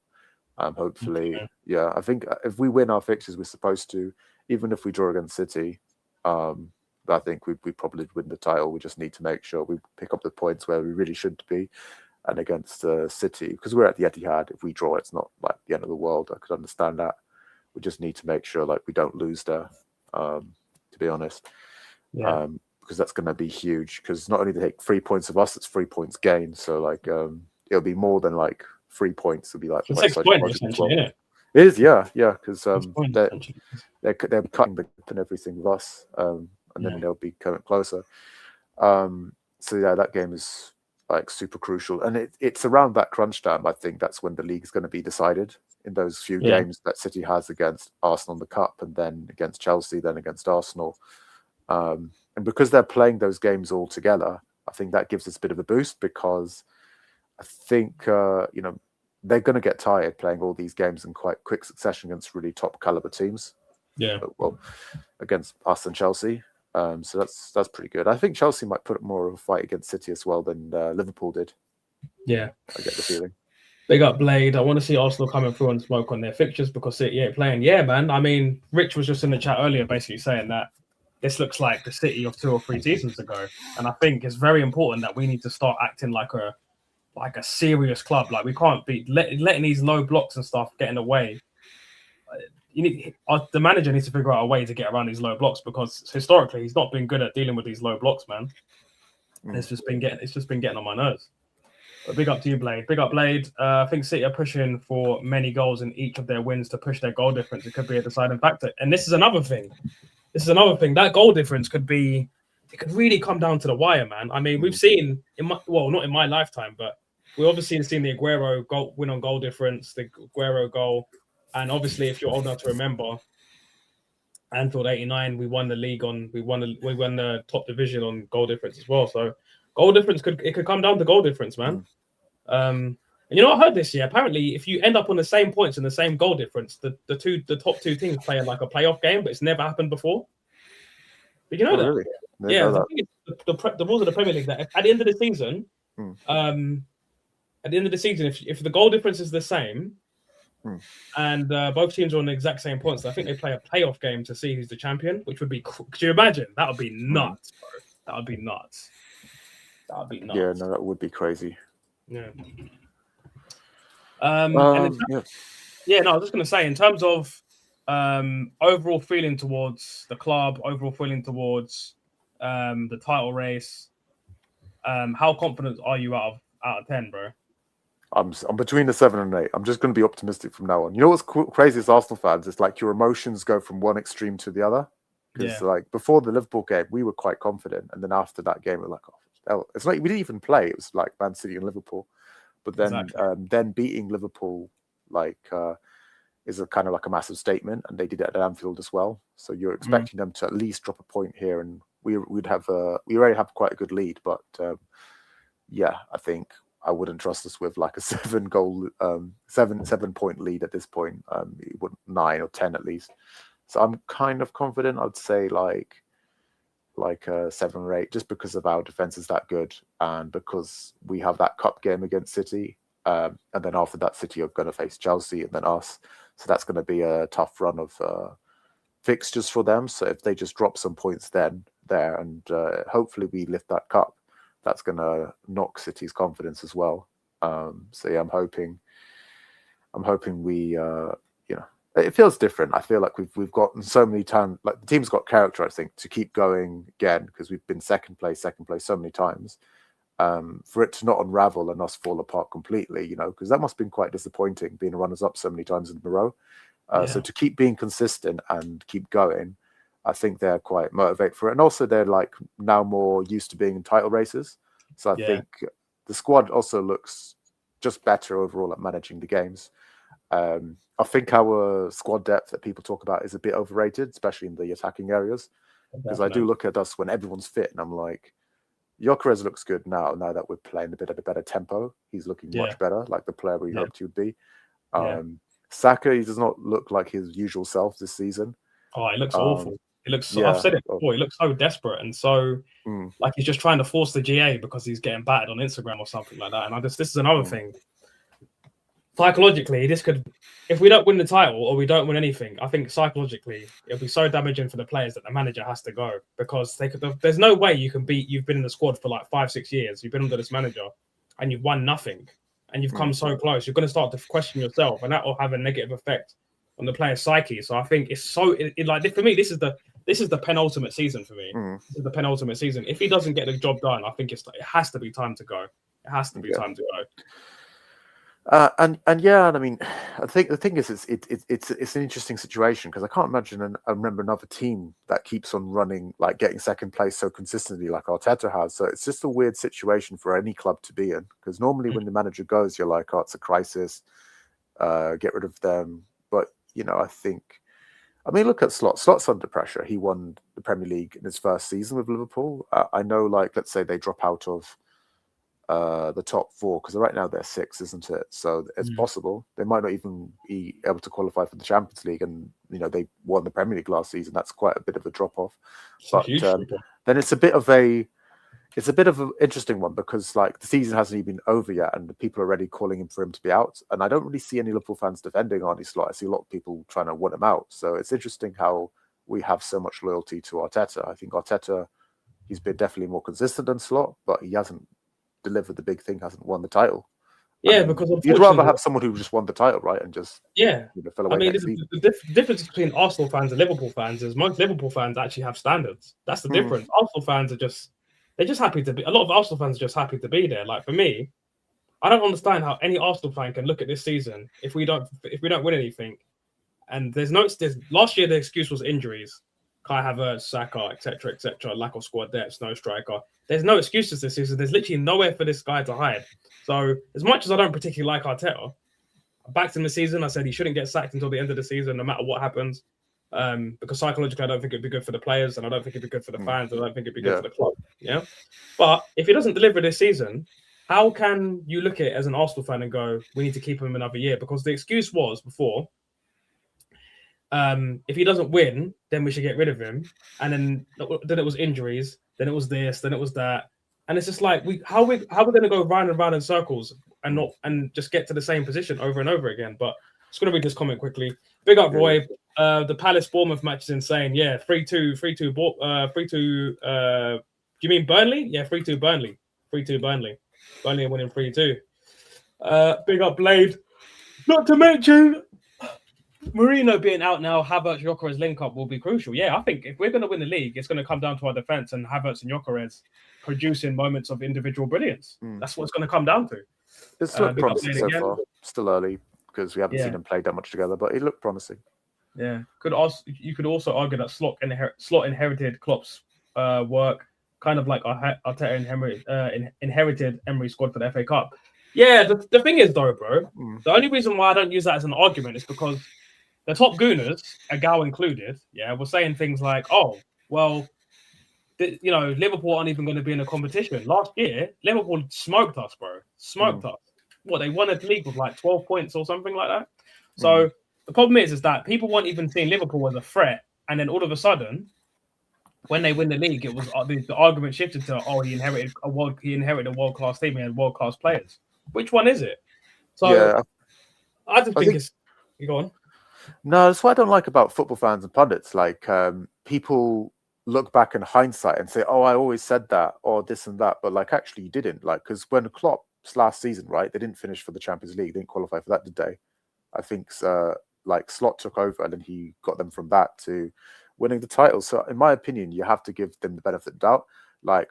Hopefully, I think if we win our fixtures, we're supposed to. Even if we draw against City, I think we probably win the title. We just need to make sure we pick up the points where we really should be, and against City, because we're at the Etihad. If we draw, it's not like the end of the world. I could understand that. We just need to make sure like we don't lose there. To be honest, because that's going to be huge. Because not only they take 3 points of us, it's 3 points gained. So like it'll be more than like 3 points. It'll be like 6 points essentially, isn't it? It is, yeah, because they're cutting the gap and everything with us, and then they'll be coming closer. So yeah, that game is like super crucial, and it's around that crunch time. I think that's when the league's going to be decided in those few games that City has against Arsenal in the cup, and then against Chelsea, then against Arsenal. And because they're playing those games all together, I think that gives us a bit of a boost because I think they're going to get tired playing all these games in quite quick succession against really top caliber teams. Yeah. Well, against us and Chelsea. So that's pretty good. I think Chelsea might put up more of a fight against City as well than Liverpool did. Yeah. I get the feeling. Big up Blade. I want to see Arsenal coming through and smoke on their fixtures because City ain't playing. Yeah, man. I mean, Rich was just in the chat earlier basically saying that this looks like the City of 2 or 3 seasons ago. And I think it's very important that we need to start acting like a serious club. Like we can't be letting these low blocks and stuff get in the way. The manager needs to figure out a way to get around these low blocks because historically he's not been good at dealing with these low blocks, man. It's just been getting on my nerves. But big up to you, Blade. Big up, Blade. I think City are pushing for many goals in each of their wins to push their goal difference. It could be a deciding factor. And this is another thing. That goal difference could really come down to the wire, man. I mean, we've seen not in my lifetime, but we obviously seen the Aguero goal win on goal difference, the Aguero goal, and obviously, if you're old enough to remember, Anfield '89, we won the league we won the top division on goal difference as well. So goal difference could come down to goal difference, man. And you know, I heard this year. Apparently, if you end up on the same points and the same goal difference, the top two teams play like a playoff game, but it's never happened before. Did you know that? Really? Yeah, the rules of the Premier League that at the end of the season, if the goal difference is the same, and both teams are on the exact same points, I think they play a playoff game to see who's the champion, which would be. Could you imagine? That would be nuts, bro. That would be nuts. Yeah, no, that would be crazy. Yeah. I was just going to say, in terms of overall feeling towards the club, overall feeling towards the title race, how confident are you out of 10, bro? I'm between the 7 and 8. I'm just going to be optimistic from now on. You know what's crazy as Arsenal fans? It's like your emotions go from one extreme to the other. Because like before the Liverpool game, we were quite confident, and then after that game, we're like, oh, it's like we didn't even play. It was like Man City and Liverpool. But then, then beating Liverpool is a kind of like a massive statement, and they did it at Anfield as well. So you're expecting them to at least drop a point here, and we already have quite a good lead. But I think I wouldn't trust us with like a 7-point lead at this point. It wouldn't 9 or 10 at least. So I'm kind of confident. I'd say like a 7 or 8, just because of our defense is that good, and because we have that cup game against City, and then after that, City are going to face Chelsea and then us. So that's going to be a tough run of fixtures for them. So if they just drop some points there, and hopefully we lift that cup, that's going to knock City's confidence as well. So yeah, I'm hoping we it feels different. I feel like we've gotten so many times, like the team's got character, I think, to keep going again, because we've been second place so many times. For it to not unravel and us fall apart completely, because that must have been quite disappointing, being runners up so many times in a row. So to keep being consistent and keep going, I think they're quite motivated for it. And also they're like now more used to being in title races. So I think the squad also looks just better overall at managing the games. I think our squad depth that people talk about is a bit overrated, especially in the attacking areas. Because I do look at us when everyone's fit, and I'm like, Gyökeres looks good now that we're playing a bit at a better tempo. He's looking much better, like the player we hoped he would be. Saka, he does not look like his usual self this season. Oh, it looks awful. It looks. I've said it before. He looks so desperate and so like he's just trying to force the GA because he's getting battered on Instagram or something like that. And this is another thing. Psychologically, this could, if we don't win the title or we don't win anything, I think psychologically it'll be so damaging for the players that the manager has to go, because there's no way you can beat. You've been in the squad for like 5-6 years. You've been under this manager, and you've won nothing, and you've come so close. You're going to start to question yourself, and that will have a negative effect on the player's psyche. So I think it's so like for me, this is the penultimate season for me. This is the penultimate season. If he doesn't get the job done, I think it has to be time to go. It has to be time to go. And I mean, I think the thing is, it's an interesting situation, because I can't imagine I remember another team that keeps on running, like getting second place so consistently like Arteta has. So it's just a weird situation for any club to be in, because normally when the manager goes, you're like, oh, it's a crisis, get rid of them. But I mean, look at Slot. Slot's under pressure. He won the Premier League in his first season with Liverpool. I know, like, let's say they drop out of the top 4, because right now they're 6, isn't it? So it's possible they might not even be able to qualify for the Champions League, and they won the Premier League last season. That's quite a bit of a drop off. But then it's a bit of an interesting one, because like the season hasn't even been over yet, and the people are already calling for him to be out. And I don't really see any Liverpool fans defending Arne Slot. I see a lot of people trying to want him out. So it's interesting how we have so much loyalty to Arteta. I think Arteta, he's been definitely more consistent than Slot, but he hasn't delivered the big thing, hasn't won the title. Yeah, because you'd rather have someone who just won the title, right? And just fell away. I mean, the difference between Arsenal fans and Liverpool fans is most Liverpool fans actually have standards. That's the difference. Arsenal fans are just happy to be. A lot of Arsenal fans are just happy to be there. Like for me, I don't understand how any Arsenal fan can look at this season if we don't win anything. And there's last year the excuse was injuries, Kai Havertz, Saka, etc., lack of squad depth, no striker. There's no excuses this season. There's literally nowhere for this guy to hide. So as much as I don't particularly like Arteta, I backed him this season. I said he shouldn't get sacked until the end of the season, no matter what happens. Because psychologically, I don't think it'd be good for the players, and I don't think it'd be good for the fans, and I don't think it'd be good for the club. Yeah, but if he doesn't deliver this season, how can you look at it as an Arsenal fan and go, we need to keep him another year? Because the excuse was before, if he doesn't win, then we should get rid of him. And then it was injuries, then it was this, then it was that. And it's just like, how we're going to go round and round in circles and just get to the same position over and over again. But I'm just going to read this comment quickly. Big up, Roy. The Palace Bournemouth match is insane. Yeah, 3-2. Do you mean Burnley? Yeah, 3-2 Burnley. 3-2 Burnley. Burnley are winning 3-2. Big up, Blade. Not to mention, Mourinho being out now, Havertz, Gyökeres link up will be crucial. Yeah, I think if we're going to win the league, it's going to come down to our defense and Havertz and Gyökeres producing moments of individual brilliance. That's what it's going to come down to. It's looked promising so far. Still early because we haven't seen them play that much together, but it looked promising. Yeah, you could also argue that Slot inherited Klopp's work, kind of like Arteta inherited Emery's squad for the FA Cup. Yeah, the thing is though, bro, the only reason why I don't use that as an argument is because the top gooners, Agal included, were saying things like, "Oh, well, Liverpool aren't even going to be in a competition." Last year, Liverpool smoked us, bro. Smoked us. What, they won a league with like 12 points or something like that? So the problem is that people weren't even seeing Liverpool as a threat, and then all of a sudden, when they win the league, it was the argument shifted to, he inherited a world-class team, he had world-class players. Which one is it? So I just think it's... You go on. No, that's what I don't like about football fans and pundits. Like, people look back in hindsight and say, "Oh, I always said that," or this and that, but like actually you didn't. Like, because when Klopp's last season, right, they didn't finish for the Champions League, didn't qualify for that, did they? I think like Slot took over and then he got them from that to winning the title. So in my opinion, you have to give them the benefit of the doubt. Like,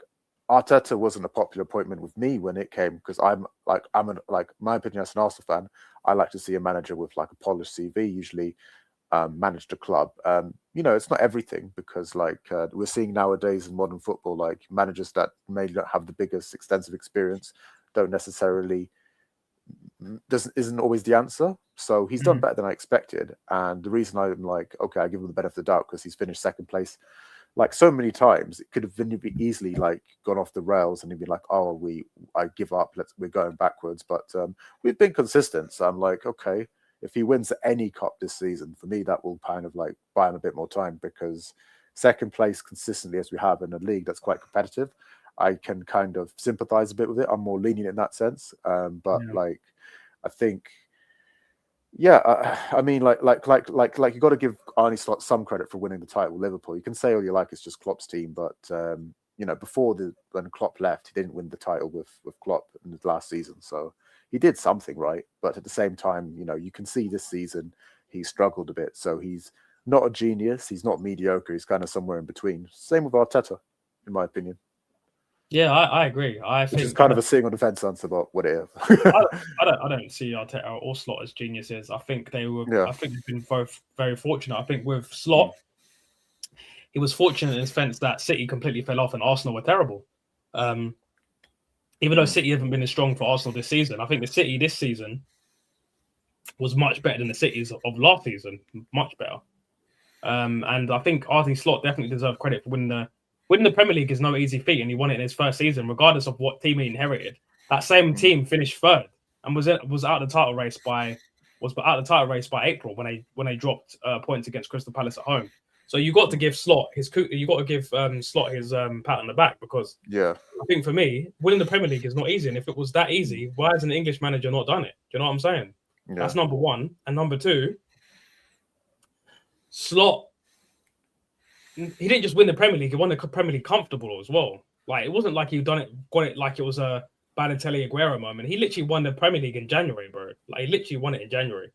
Arteta wasn't a popular appointment with me when it came, because my opinion as an Arsenal fan, I like to see a manager with like a polished CV, usually managed a club. It's not everything, because like we're seeing nowadays in modern football, like managers that may not have the biggest extensive experience don't necessarily isn't always the answer. So he's done better than I expected, and the reason I'm like, okay, I give him the benefit of the doubt because he's finished second place. Like so many times, it could have been easily like gone off the rails, and he'd be like, "Oh, I give up. We're going backwards." But we've been consistent, so I'm like, okay, if he wins any cup this season, for me, that will kind of like buy him a bit more time, because second place consistently as we have in a league that's quite competitive, I can kind of sympathize a bit with it. I'm more lenient in that sense, like I think. Yeah, I mean, like you got to give Arne Slot some credit for winning the title with Liverpool. You can say all you like, it's just Klopp's team, but before when Klopp left, he didn't win the title with Klopp in the last season, so he did something right. But at the same time, you can see this season he struggled a bit. So he's not a genius, he's not mediocre, he's kind of somewhere in between. Same with Arteta, in my opinion. Yeah, I agree. Which is kind of a sitting on the fence answer about what it is. I don't see Arteta or Slot as geniuses. I think they were. Yeah. I think they've been both very fortunate. I think with Slot, he was fortunate in the sense that City completely fell off and Arsenal were terrible. Even though City haven't been as strong for Arsenal this season, I think the City this season was much better than the Cities of last season. Much better. And I think Arne Slot definitely deserves credit for winning the Premier League is no easy feat, and he won it in his first season, regardless of what team he inherited. That same team finished third and was out of the title race by April when they dropped points against Crystal Palace at home. So you got to give Slot his pat on the back, because I think for me, winning the Premier League is not easy, and if it was that easy, why has an English manager not done it? Do you know what I'm saying? Yeah. That's number one, and number two, Slot. He didn't just win the Premier League; he won the Premier League comfortable as well. Like, it wasn't like he got it like it was a Balotelli Aguero moment. He literally won the Premier League in January, bro. Like, he literally won it in January.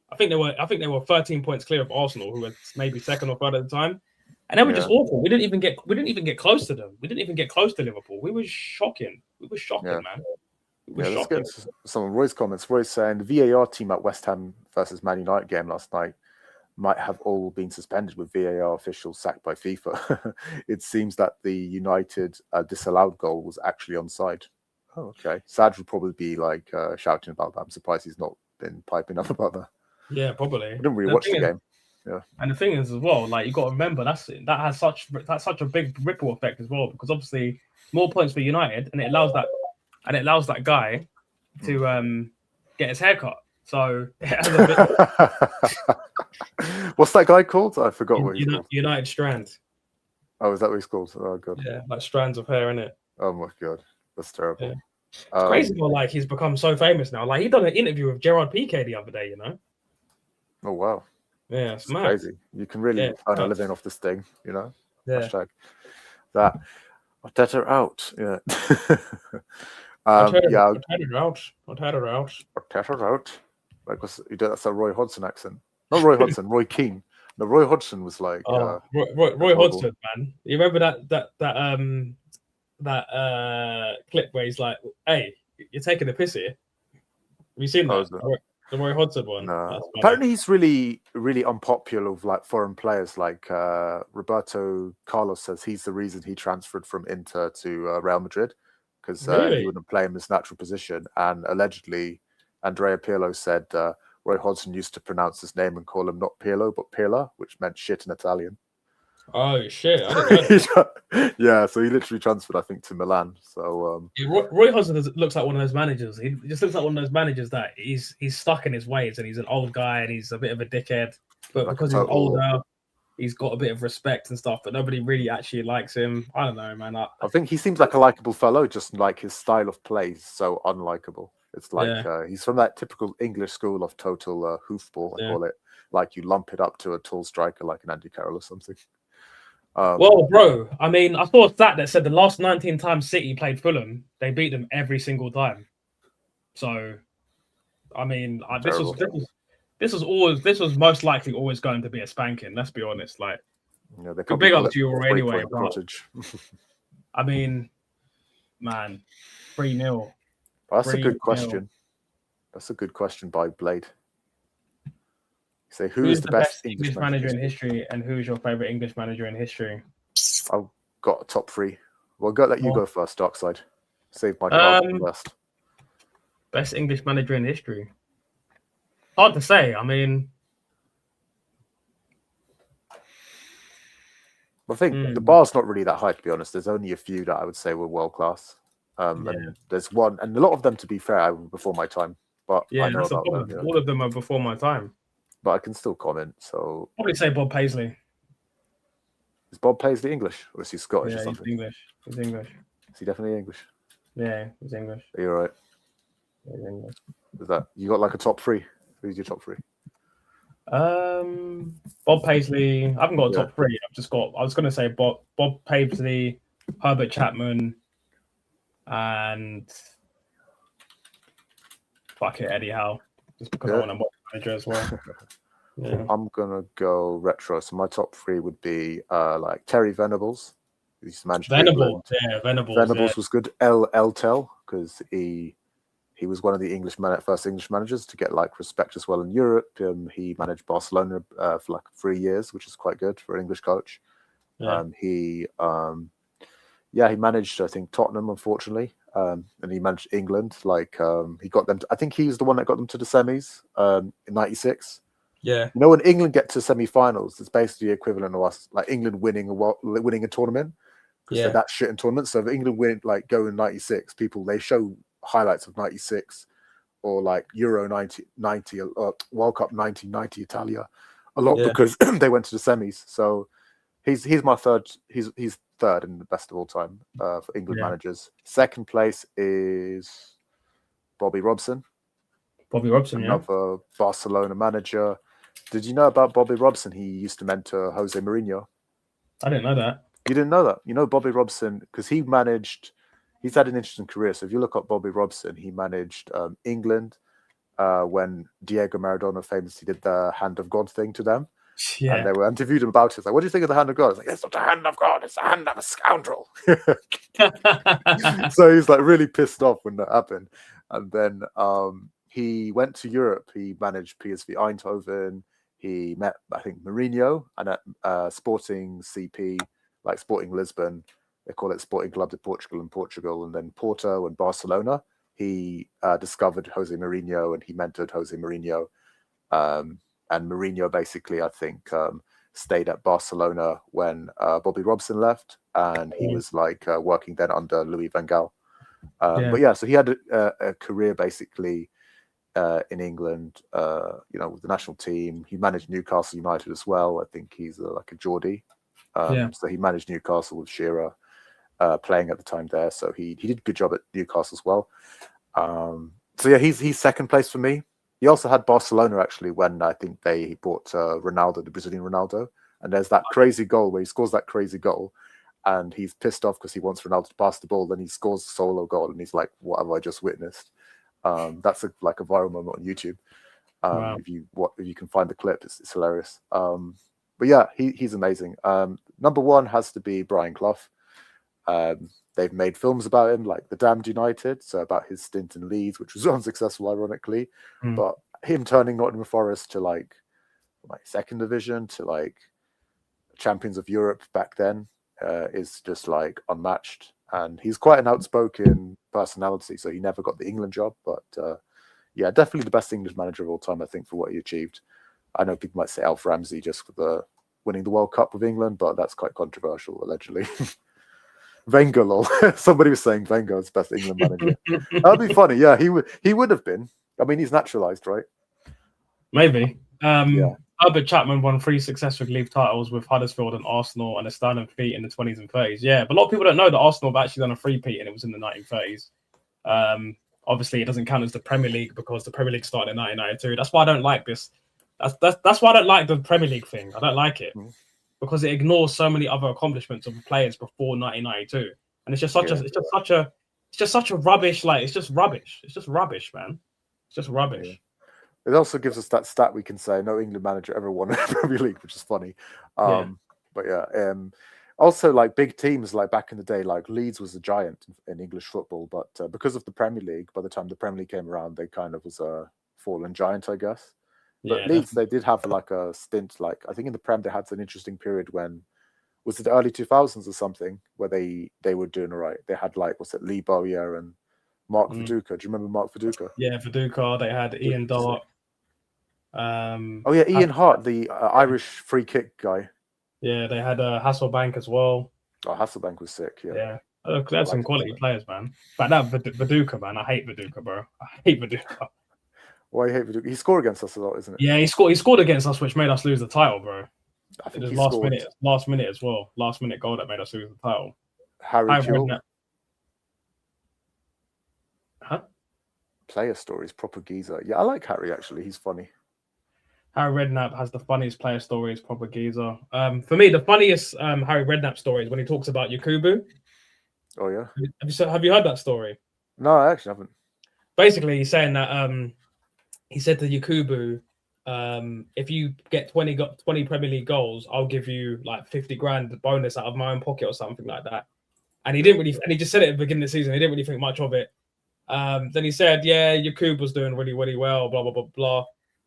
I think they were 13 points clear of Arsenal, who were maybe second or third at the time, and they were just awful. We didn't even get close to them. We didn't even get close to Liverpool. We were shocking. Man. We Yeah, let's get shocking. into some of Roy's comments. Roy's saying the VAR team at West Ham versus Man United game last night might have all been suspended with VAR officials sacked by FIFA. It seems that the United disallowed goal was actually onside. Oh, okay. Sad would probably be like shouting about that. I'm surprised he's not been piping up about that. Yeah, probably. I didn't really The watch thing the is- game. Yeah. And the thing is, as well, like you got to remember that's such a big ripple effect as well, because obviously more points for United, and it allows that guy to get his haircut. So it has a bit. What's that guy called? I forgot what he's called. United Strand. Oh, is that what he's called? Oh, God. Yeah, like strands of hair in it. Oh, my God. That's terrible. Yeah. It's crazy how like he's become so famous now. Like he done an interview with Gerard Piqué the other day, you know. Oh, wow. Yeah, it's mad. Crazy. You can really earn a living off this thing, you know? Yeah. Hashtag that. Arteta out. Yeah. Arteta out. Arteta out. Like, that's a Roy Hodgson accent. Not Roy Hodgson, Roy Keane. No, Roy Hodgson was like. Roy Hodgson, man. You remember that clip where he's like, "Hey, you're taking a piss here." Have you seen that? The Roy Hodgson one. No. Apparently, he's really, really unpopular with like foreign players. Like Roberto Carlos says he's the reason he transferred from Inter to Real Madrid because he wouldn't play in his natural position. And allegedly, Andrea Pirlo said Roy Hodgson used to pronounce his name and call him not Pirlo but Pirla, which meant shit in Italian. Oh shit! I didn't know. Yeah, so he literally transferred, I think, to Milan. So Roy Hodgson looks like one of those managers. He just looks like one of those managers that he's stuck in his ways, and he's an old guy, and he's a bit of a dickhead. But because he's older, he's got a bit of respect and stuff. But nobody really actually likes him. I don't know, man. I think he seems like a likable fellow, just like his style of play is so unlikable. It's like he's from that typical English school of total hoofball, I call it. Like you lump it up to a tall striker like an Andy Carroll or something. Well, bro, I mean, I saw a stat that said the last 19 times City played Fulham, they beat them every single time. So, I mean, this was most likely always going to be a spanking. Let's be honest. Like, big up to you anyway. I mean, man, 3-0. That's a good question. That's a good question by Blade. Say who's the best English manager in history, and who's your favorite English manager in history? I've got a top 3. Well, let you go first, Darkside. Save my card first. Best English manager in history. Hard to say. I mean, I think the bar's not really that high, to be honest. There's only a few that I would say were world class. And there's one, and a lot of them, to be fair, were before my time. But I know about them. Yeah. All of them are before my time. But I can still comment. So probably say Bob Paisley. Is Bob Paisley English, or is he Scottish or something? He's English. He's English. Is he definitely English? Yeah, he's English. Are you all right? Yeah, he's English. Is that you got like a top 3? Who's your top 3? Bob Paisley. I haven't got a top 3. I've just got. I was going to say Bob Paisley, Herbert Chapman, and fuck it, Eddie Howe. Just because I want to watch manager as well. Yeah. I'm gonna go retro. So my top 3 would be like Terry Venables. He used to manage Venables was good. Eltel, because he was one of the first English managers to get like respect as well in Europe. He managed Barcelona for like 3 years, which is quite good for an English coach. Yeah. He managed, I think, Tottenham, unfortunately, and he managed England. Like he got them. I think he's the one that got them to the semis in '96. Yeah, you know, when England get to semi-finals, it's basically the equivalent of us, like England winning a tournament, because they're that shit in tournaments. So if England win, like go in '96, they show highlights of '96 or like Euro 90 or World Cup 1990 Italia a lot because they went to the semis. So he's my third. He's third and the best of all time for England managers. Second place is Bobby Robson. Another Barcelona manager. Did you know about Bobby Robson? He used to mentor Jose Mourinho. I didn't know that. You didn't know that? You know Bobby Robson because he's had an interesting career. So if you look up Bobby Robson, he managed England when Diego Maradona famously did the hand of God thing to them. And they were interviewed him about it. It's like, what do you think of the hand of God? It's like, it's not the hand of God, it's the hand of a scoundrel. So he's like really pissed off when that happened. And then he went to Europe. He managed PSV Eindhoven. He met, I think, Mourinho and at Sporting CP, like Sporting Lisbon. They call it Sporting Club de Portugal in Portugal. And then Porto and Barcelona. He discovered Jose Mourinho and he mentored Jose Mourinho. And Mourinho basically, I think, stayed at Barcelona when Bobby Robson left. And he was like working then under Louis van Gaal. But yeah, so he had a career basically in England, with the national team. He managed Newcastle United as well. I think he's like a Geordie. So he managed Newcastle with Shearer playing at the time there. So he did a good job at Newcastle as well. So yeah, he's second place for me. He also had Barcelona actually when I think they bought Ronaldo, the Brazilian Ronaldo. And there's that crazy goal where he scores that crazy goal. And he's pissed off because he wants Ronaldo to pass the ball. Then he scores a solo goal, and he's like, "What have I just witnessed?" That's like a viral moment on YouTube. If you can find the clip, it's hilarious. But yeah, he's amazing. Number one has to be Brian Clough. They've made films about him, like The Damned United, so about his stint in Leeds, which was unsuccessful, ironically. But him turning Nottingham Forest to like second division to like champions of Europe back then. Is just like unmatched, and he's quite an outspoken personality, so he never got the England job, but yeah, definitely the best English manager of all time, I think, for what he achieved. I know people might say Alf Ramsey just for the winning the World Cup with England, but that's quite controversial, allegedly. Wenger, lol. Somebody was saying Wenger is the best England manager. That'd be funny. Yeah, he would have been. I mean, he's naturalized, right? Maybe. Herbert Chapman won 3 successive league titles with Huddersfield and Arsenal and a standing feat in the 20s and 30s. Yeah, but a lot of people don't know that Arsenal have actually done a 3-peat and it was in the 1930s. Obviously, it doesn't count as the Premier League because the Premier League started in 1992. That's why I don't like this. That's why I don't like the Premier League thing. I don't like it because it ignores so many other accomplishments of players before 1992, and it's just such a rubbish. Like it's just rubbish. It's just rubbish, man. It's just rubbish. Yeah. It also gives us that stat we can say no England manager ever won a Premier League, which is funny. But yeah, also like big teams like back in the day, like Leeds was a giant in English football, but because of the Premier League, by the time the Premier League came around, they kind of was a fallen giant, I guess. But Leeds, they did have like a stint, like I think in the Prem they had an interesting period when, was it the early 2000s or something, where they were doing all right. They had like, what's it, Lee Bowyer and Mark Viduka. Do you remember Mark Viduka? Yeah, Viduka. They had Ian Dollop. Ian Hart, the Irish free kick guy. Yeah, they had Hasselbank as well. Oh, Hasselbank was sick. Yeah. They had some quality players, man. But that Viduka, man, I hate Viduka, bro. I hate Viduka. Why you hate Viduka? He scored against us a lot, isn't it? Yeah, he scored against us, which made us lose the title, bro. I think it was last minute as well. Last minute goal that made us lose the title. Harry Redknapp. Huh? Player stories, proper geezer. Yeah, I like Harry actually. He's funny. Harry Redknapp has the funniest player stories, proper geezer. For me, the funniest Harry Redknapp story is when he talks about Yakubu. Oh yeah. Have you heard that story? No, I actually haven't. Basically, he's saying that he said to Yakubu, if you get 20 Premier League goals, I'll give you like 50 grand bonus out of my own pocket or something like that. And he didn't really, and he just said it at the beginning of the season. He didn't really think much of it. Then he said, yeah, Yakubu was doing really, really well, blah, blah, blah, blah.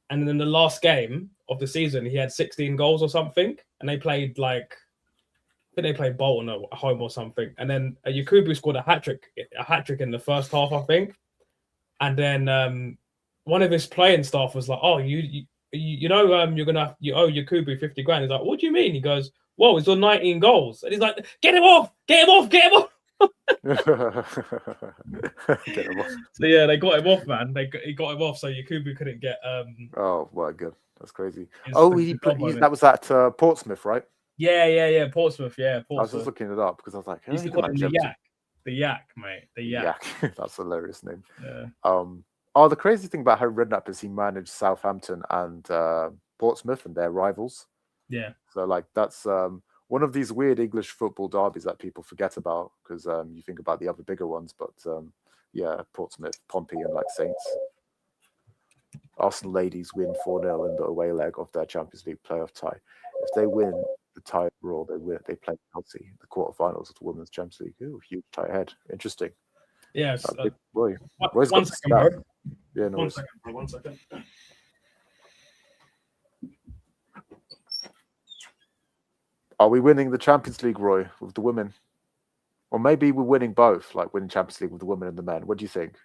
And then in the last game of the season, he had 16 goals or something. And they played like, I think they played Bolton at home or something. And then Yakubu scored a hat-trick in the first half, I think. And then one of his playing staff was like, oh, you owe Yakubu 50 grand. He's like, what do you mean? He goes, whoa, he's done 19 goals. And he's like, get him off. Get him off. So yeah, they got him off, man. He got him off, so Yakubu couldn't get. Oh, well, good. That's crazy. That was at Portsmouth, right? Yeah. Portsmouth. Yeah, Portsmouth. I was just looking it up because I was like, he's the Yak, mate. The Yak. That's a hilarious name. Yeah. The crazy thing about Harry Redknapp is he managed Southampton and Portsmouth and their rivals. Yeah. So like that's one of these weird English football derbies that people forget about because you think about the other bigger ones, but yeah, Portsmouth, Pompey, and like Saints. Arsenal ladies win 4-0 in the away leg of their Champions League playoff tie. If they win the tie overall, they play Chelsea in the quarterfinals of the Women's Champions League. Ooh, huge tie ahead. Interesting. Yes. Big boy. Roy's one got second, bro. Yeah, no. 1 second, bro. 1 second. Are we winning the Champions League, Roy, with the women? Or maybe we're winning both, like winning Champions League with the women and the men. What do you think?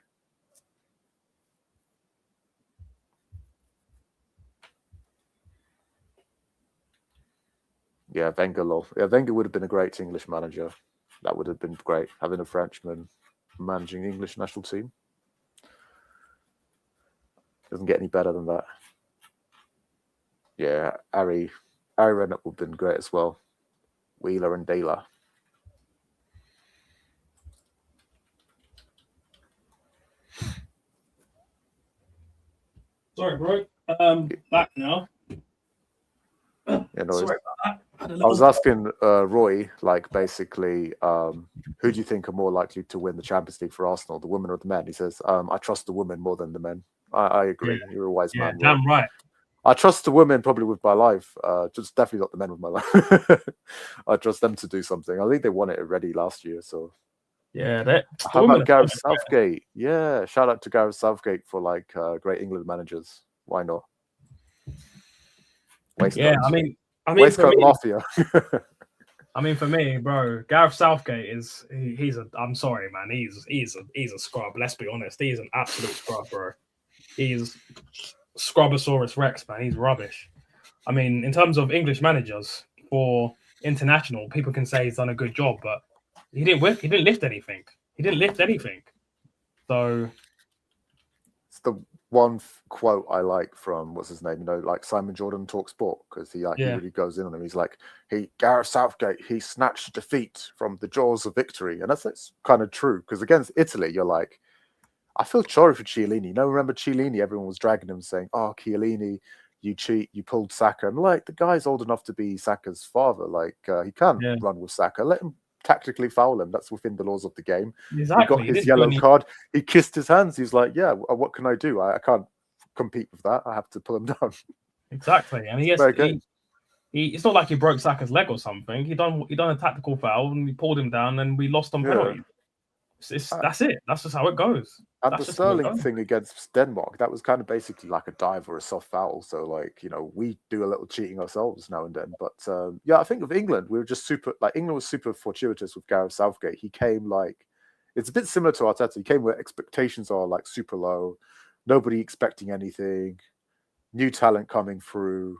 Yeah, Wenger. Yeah, Wenger would have been a great English manager. That would have been great, having a Frenchman managing the English national team. Doesn't get any better than that. Yeah, Harry Redknapp would have been great as well. Wheeler and Dela. Sorry, bro. Back now. Yeah, no, sorry about that. I was asking Roy, like, basically, who do you think are more likely to win the Champions League for Arsenal, the women or the men? He says, I trust the women more than the men. I agree. Yeah. You're a wise man. Damn right. I trust the women probably with my life, just definitely not the men with my life. I trust them to do something. I think they won it already last year. So yeah. How about Gareth Southgate? Yeah, shout out to Gareth Southgate for like great England managers. Why not? Yeah, I mean, Waistcoat Mafia. I mean, for me, bro, Gareth Southgate he's a. I'm sorry, man. He's a scrub. Let's be honest. He's an absolute scrub, bro. He's Scrubbosaurus Rex, man. He's rubbish. I mean, in terms of English managers for international, people can say he's done a good job, but he didn't lift anything. He didn't lift anything. So it's the one quote I like from what's his name, like Simon Jordan Talk Sport, because he really goes in on him. He's like, Gareth Southgate, he snatched defeat from the jaws of victory, and that's kind of true. Because against Italy, you're like, I feel sorry for Chiellini. Remember Chiellini? Everyone was dragging him, saying, "Oh, Chiellini, you cheat, you pulled Saka." And like, the guy's old enough to be Saka's father. Like, he can't run with Saka. Let him tactically foul him. That's within the laws of the game. Exactly. He got his yellow card. He kissed his hands. He's like, "Yeah, what can I do? I can't compete with that. I have to pull him down." Exactly. And it's not like he broke Saka's leg or something. He done a tactical foul and we pulled him down and we lost on penalty. That's it. That's just how it goes. And the Sterling thing against Denmark, that was kind of basically like a dive or a soft foul. So, like, we do a little cheating ourselves now and then. But I think of England, we were just England was super fortuitous with Gareth Southgate. He came it's a bit similar to Arteta. He came where expectations are like super low, nobody expecting anything, new talent coming through.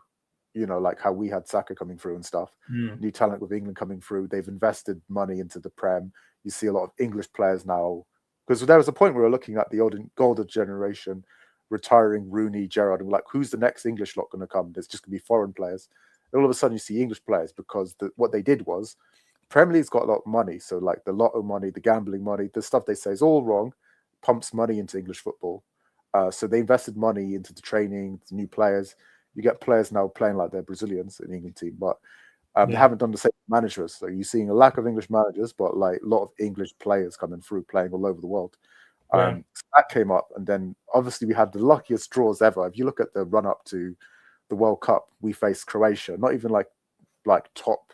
Like how we had Saka coming through and stuff. New talent with England coming through. They've invested money into the Prem. You see a lot of English players now. Because there was a point where we were looking at the golden generation, retiring Rooney, Gerrard, and we're like, who's the next English lot going to come? There's just going to be foreign players. And all of a sudden you see English players because what they did was, Premier League's got a lot of money. So like the lotto money, the gambling money, the stuff they say is all wrong, pumps money into English football. So they invested money into the training, the new players. You get players now playing like they're Brazilians in the England team, but they haven't done the same managers. So you're seeing a lack of English managers, but like a lot of English players coming through, playing all over the world. So that came up, and then obviously we had the luckiest draws ever. If you look at the run up to the World Cup, we faced Croatia, not even like top,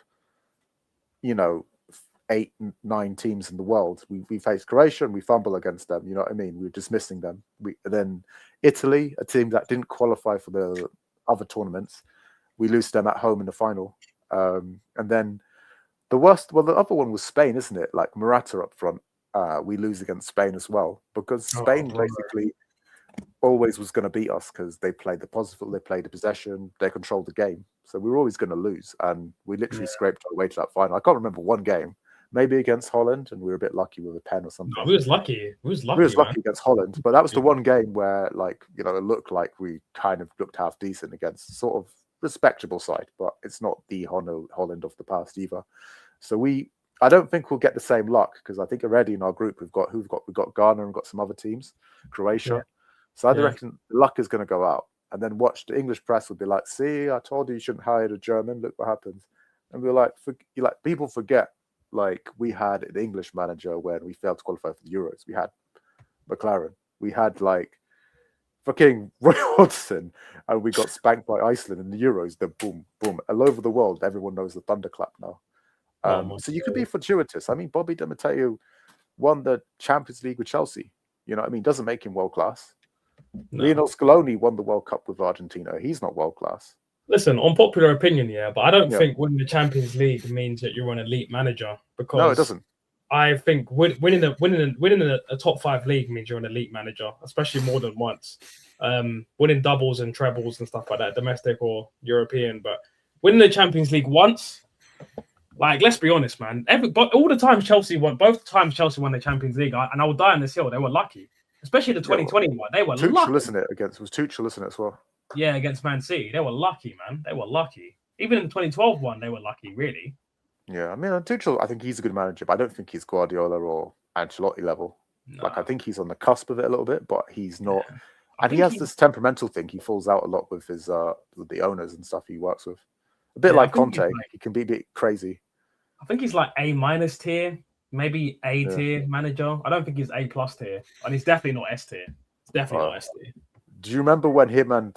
8, 9 teams in the world. We faced Croatia and we fumble against them. You know what I mean? We were dismissing them. Then Italy, a team that didn't qualify for the other tournaments, we lose them at home in the final. And then the other one was Spain, isn't it? Like Morata up front. We lose against Spain as well, because Spain basically always was going to beat us because they played the positive, they played the possession, they controlled the game. So we were always going to lose. And we literally scraped our way to that final. I can't remember one game, maybe against Holland, and we were a bit lucky with a pen or something. No, we was lucky. We was lucky against Holland, but that was the one game where, it looked like we kind of looked half decent against sort of respectable side, but it's not the Holland of the past either. So I don't think we'll get the same luck, because I think already in our group we've got Ghana and got some other teams, Croatia. Yeah. So I reckon the luck is going to go out, and then watch the English press will be like, "See, I told you shouldn't hire a German. Look what happens." And we're like, people forget. Like, we had an English manager when we failed to qualify for the Euros. We had McLaren. We had fucking Roy Hodgson, and we got spanked by Iceland in the Euros. The boom, boom, all over the world. Everyone knows the thunderclap now. So you could be fortuitous. I mean, Bobby Di Matteo won the Champions League with Chelsea. You know what I mean? Doesn't make him world class. No. Lionel Scaloni won the World Cup with Argentina. He's not world class. Listen, unpopular opinion, but I don't Yeah. think winning the Champions League means that you're an elite manager. Because No, it doesn't. I think winning a top 5 league means you're an elite manager, especially more than once. Winning doubles and trebles and stuff like that, domestic or European, but winning the Champions League once, like, let's be honest, man. All the times Chelsea won, both times Chelsea won the Champions League, and I will die on this hill. They were lucky, especially the 2020 one. They were Tuchel, lucky. isn't it? Was Tuchel, isn't it, as well? Yeah, against Man City, they were lucky, man. They were lucky. Even in the 2012 one, they were lucky, really. Yeah, I mean, Tuchel, I think he's a good manager, but I don't think he's Guardiola or Ancelotti level. No. Like, I think he's on the cusp of it a little bit, but he's not. Yeah. And he has this temperamental thing. He falls out a lot with his with the owners and stuff he works with. A bit like Conte. He can be a bit crazy. I think he's like A- tier, maybe A tier manager. I don't think he's A+ tier, and he's definitely not S tier. It's definitely not S tier. Do you remember when him and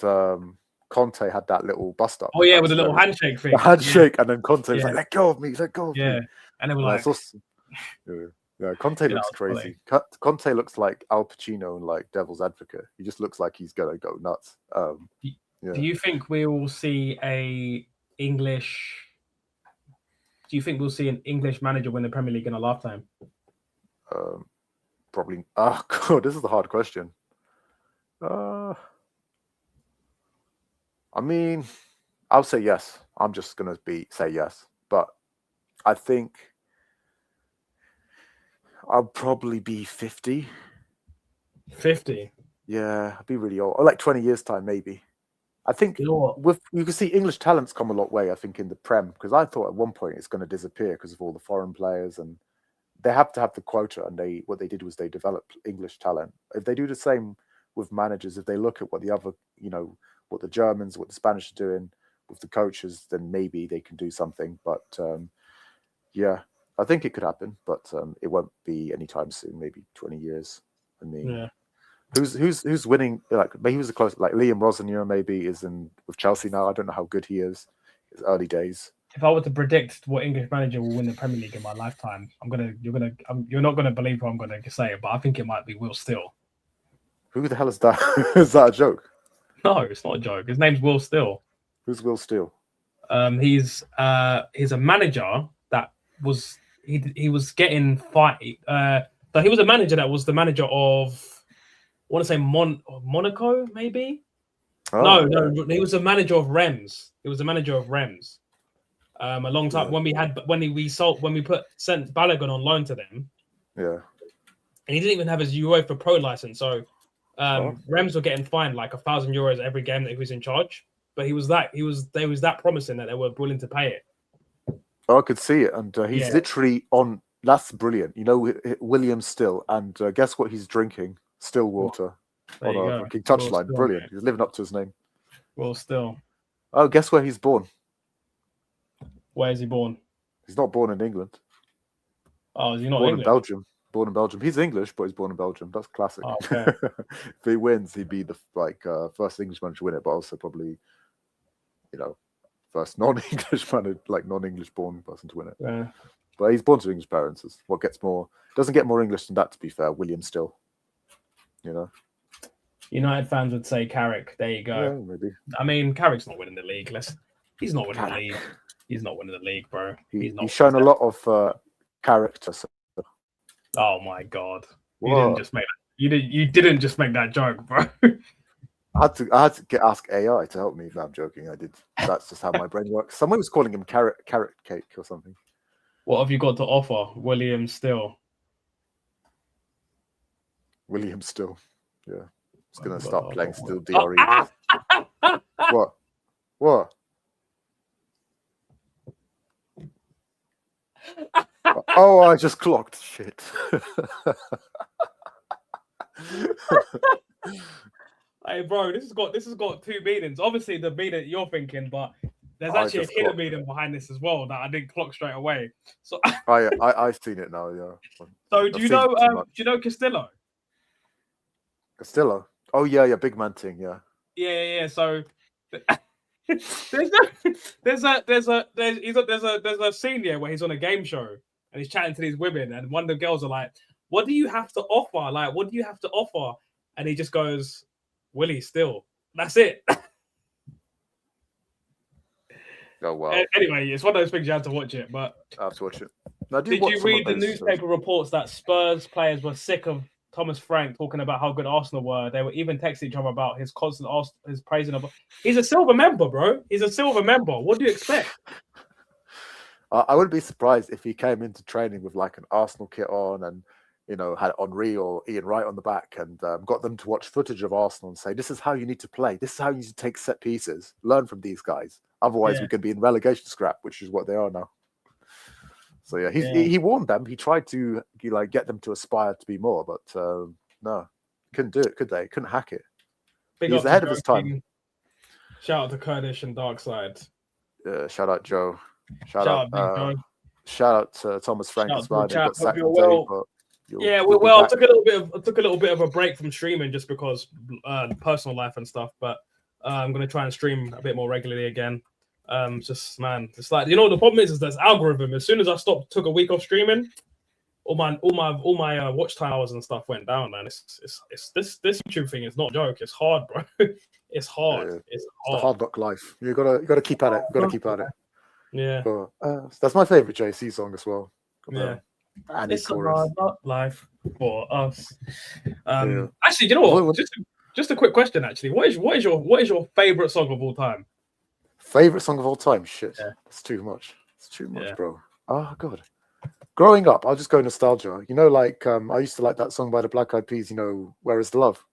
Conte had that little bust up? Oh yeah, with a little handshake thing. The handshake, and then Conte was like, "Let go of me, let go of me." Yeah, and they were like, awesome. Yeah, Conte looks crazy. Conte looks like Al Pacino in like Devil's Advocate. He just looks like he's gonna go nuts. Do you think we will see an English manager win the Premier League in a lifetime? Probably. Oh God, this is a hard question. I mean, I'll say yes. I'm just gonna say yes, but I think I'll probably be 50. 50? Yeah, I'd be really old. Or like 20 years time, maybe. I think you can see English talents come a long way, I think, in the Prem, because I thought at one point it's going to disappear because of all the foreign players, and they have to have the quota, and what they did was they developed English talent. If they do the same with managers, if they look at what the other, what the Germans, what the Spanish are doing with the coaches, then maybe they can do something. But yeah, I think it could happen, but it won't be anytime soon. Maybe 20 years. I mean, who's winning? Like maybe he was a close. Like Liam Rosenior maybe is in with Chelsea now. I don't know how good he is. His early days. If I were to predict what English manager will win the Premier League in my lifetime, you're not gonna believe what I'm gonna say, but I think it might be Will Still. Who the hell is that? Is that a joke? No, it's not a joke. His name's Will Still. Who's Will Still? He's a manager that was he was getting fight. So he was a manager that was the manager of, I want to say Monaco, maybe. Oh, no, he was a manager of Reims. He was a manager of Reims. A long time when we sent Balogun on loan to them. Yeah. And he didn't even have his UEFA Pro license, so Reims were getting fined like €1,000 every game that he was in charge. But they was that promising that they were willing to pay it. Oh, I could see it, and he's literally on. That's brilliant. William Still, and guess what he's drinking? Still water on a fucking touchline. Brilliant. He's living up to his name. Will Still. Oh, guess where he's born? Where is he born? He's not born in England. Oh, is he not born English? in Belgium? Born in Belgium. He's English, but he's born in Belgium. That's classic. Oh, okay. If he wins, he'd be the first English manager to win it, but also probably, first non-English manager, like non-English born person to win it. Yeah. But he's born to English parents. Is what doesn't get more English than that, to be fair. William Still. United fans would say Carrick. There you go. Yeah, maybe. I mean, Carrick's not winning the league. He's not winning the league. He's not winning the league, bro. He's shown a lot of character. So. Oh my God! You didn't just make that. You didn't just make that joke, bro. I had to ask AI to help me. No, I'm joking. I did. That's just how my brain works. Someone was calling him carrot cake or something. What have you got to offer, William Still? William Still. Yeah. Just gonna start playing Still DRE. What? Oh, I just clocked. Shit. Hey, bro, this has got two meanings. Obviously, the meaning you're thinking, but there's actually a hidden meaning behind this as well that I didn't clock straight away. So I've seen it now. Yeah. So do you know Castillo? Castillo? Oh yeah, big man thing. Yeah. Yeah. So there's a scene here where he's on a game show and he's chatting to these women, and one of the girls are like, "What do you have to offer? Like, what do you have to offer?" And he just goes, "Willie, still." That's it. Oh wow. Anyway, it's one of those things you have to watch it. But I have to watch it. Now, did you read the newspaper reports that Spurs players were sick of Thomas Frank talking about how good Arsenal were? They were even texting each other about his constant his praising of. He's a silver member, bro. He's a silver member. What do you expect? I wouldn't be surprised if he came into training with like an Arsenal kit on and, you know, had Henry or Ian Wright on the back and got them to watch footage of Arsenal and say, this is how you need to play. This is how you need to take set pieces. Learn from these guys. Otherwise, we could be in relegation scrap, which is what they are now. So yeah, he warned them. He tried to get them to aspire to be more, but no, couldn't do it, could they? Couldn't hack it. He's ahead of his time. Shout out to Kurdish and Darkside. Shout out Joe. Shout out to Thomas Frank as well. They got sacked today, but well, I took a little bit of a break from streaming just because personal life and stuff. But I'm gonna try and stream a bit more regularly again. It's like, you know, the problem is there's algorithm. As soon as I took a week off streaming, all my watch time hours and stuff went down, man. It's this YouTube thing is not a joke. It's hard, bro. It's hard. Yeah. It's a hard knock life. You gotta keep at it. Yeah. But, that's my favorite JC song as well. It's a hard knock life for us. Actually, you know what? Just a quick question. Actually, what is your favorite song of all time? Favorite song of all time? Shit, that's too much. It's too much, bro. Oh god. Growing up, I'll just go nostalgia. You know, like I used to like that song by the Black Eyed Peas. You know, Where Is the Love?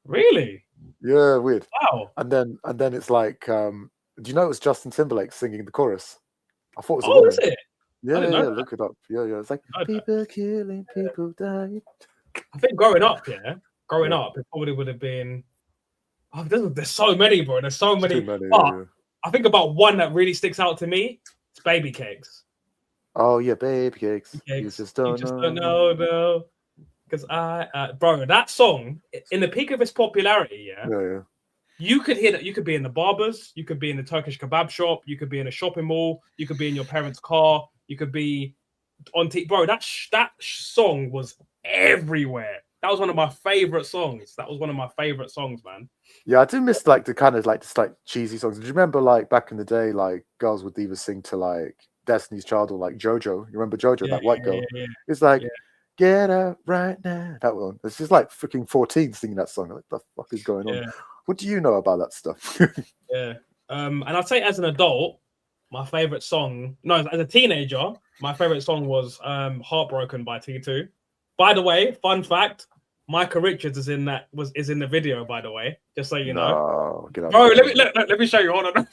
Really? Yeah, weird. Wow. And then it's like, do you know it was Justin Timberlake singing the chorus? I thought it was. Oh, is it? Yeah. Look it up. Yeah. It's like people killing, people dying. I think growing up, it probably would have been. Oh, there's so many, bro. There's so many. But I think about one that really sticks out to me. It's Baby Cakes. Oh yeah, Baby Cakes. You just don't know. No. Because bro, that song in the peak of its popularity, you could hear that. You could be in the barbers, you could be in the Turkish kebab shop, you could be in a shopping mall, you could be in your parents' car, you could be on bro. That song was everywhere. That was one of my favorite songs. Man. Yeah, I do miss like the kind of like just like cheesy songs. Do you remember like back in the day, like girls would either sing to like Destiny's Child or like JoJo? You remember JoJo, that white girl? Yeah. It's like get up right now. That one. It's just like freaking 14 singing that song. Like, what the fuck is going on? What do you know about that stuff? And I'd say as an adult, my favorite song. No, as a teenager, my favorite song was "Heartbroken" by T2. By the way, fun fact. Micah Richards is in the video, by the way, just so you know. Bro, let me show you. Hold on.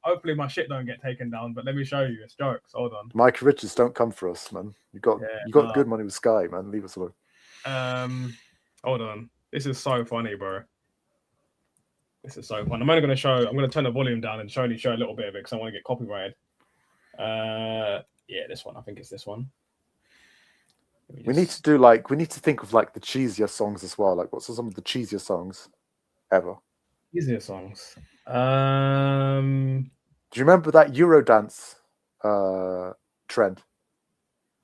Hopefully my shit don't get taken down, but let me show you. It's jokes. Hold on. Micah Richards, don't come for us, man. You got good money with Sky, man. Leave us alone. Hold on. This is so funny, bro. This is so fun. I'm going to turn the volume down and show a little bit of it because I want to get copyrighted. This one. I think it's this one. We need to think of like the cheesier songs as well. Like, what's some of the cheesier songs ever? Cheesier songs. Do you remember that Eurodance trend?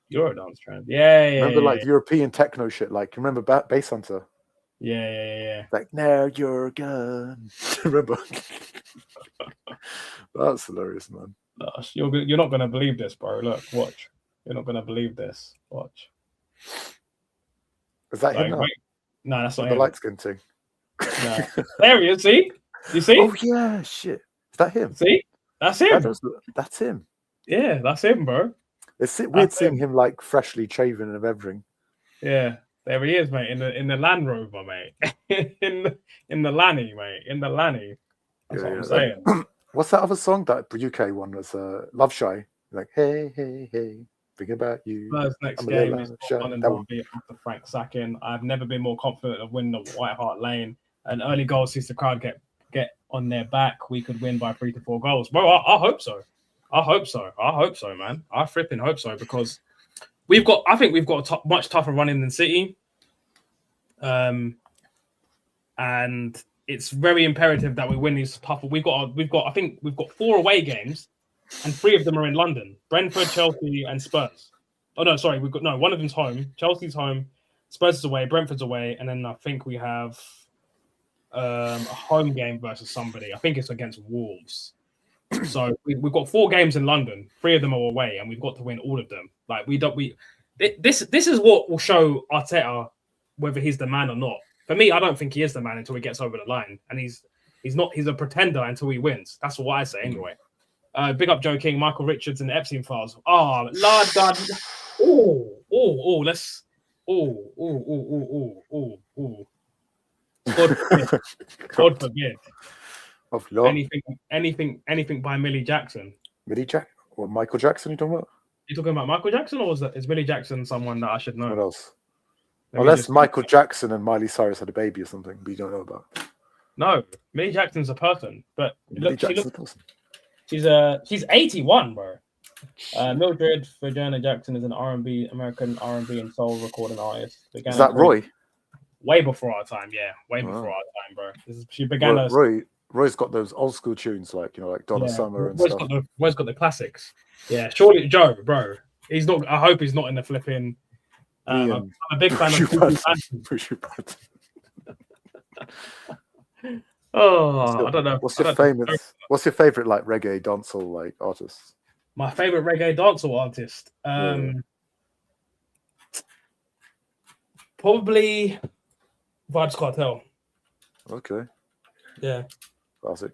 Eurodance trend. Yeah. Remember like European techno shit. Like, remember Bass Hunter? Yeah. Like, now you're gone. Remember? That's hilarious, man. You're not gonna believe this, bro. Look, watch. You're not gonna believe this. Watch. Is that him now? No, that's not the him. light skin thing. No. There he is. See? You see? Oh yeah, shit. Is that him? See? That's him. That's him. Yeah, that's him, bro. It's weird seeing him like freshly shaven and everything. Yeah, there he is, mate. In the Land Rover, mate. in the Lanny, mate. In the Lanny. That's what I'm saying. What's that other song? That UK one was Love Shy. Like, hey, thinking about you. Spurs next game is after Frank sacking. I've never been more confident of winning the White Hart Lane. An early goal sees the crowd get on their back. We could win by 3 to 4 goals. Bro, I hope so. I hope so, man. I flipping hope so because I think we've got a much tougher run in than City. And it's very imperative that we win these tough. I think we've got 4 away games, and 3 of them are in London: Brentford, Chelsea, and Spurs. Oh no, sorry, one of them's home. Chelsea's home, Spurs is away, Brentford's away, and then I think we have a home game versus somebody. I think it's against Wolves. So we've got 4 games in London, 3 of them are away, and we've got to win all of them. Like this is what will show Arteta whether he's the man or not. For me, I don't think he is the man until he gets over the line, and he's a pretender until he wins. That's what I say anyway. Big up Joe King, Michael Richards, and the Epstein files. Oh, Lord God. Let's. God forbid. Of Lord. Anything by Millie Jackson. Millie Jackson? Or Michael Jackson you talking about? You talking about Michael Jackson, or is Millie Jackson someone that I should know? What else? Unless Michael Jackson and Miley Cyrus had a baby or something, we don't know about. No, Millie Jackson's a person, but she's 81, bro. Mildred Virginia Jackson is an American R&B and soul recording artist. Is that Roy? Way before our time, yeah. Before our time, bro. She began Roy's got those old school tunes like Donna Summer and stuff. Roy's got the classics. Yeah, surely Joe, bro. He's not. I hope he's not in the flipping. I'm a big fan of Push your button. I don't know. What's your favorite like reggae dancehall like artist? My favorite reggae dancehall artist, probably Vybz Kartel. Okay. Yeah. Classic.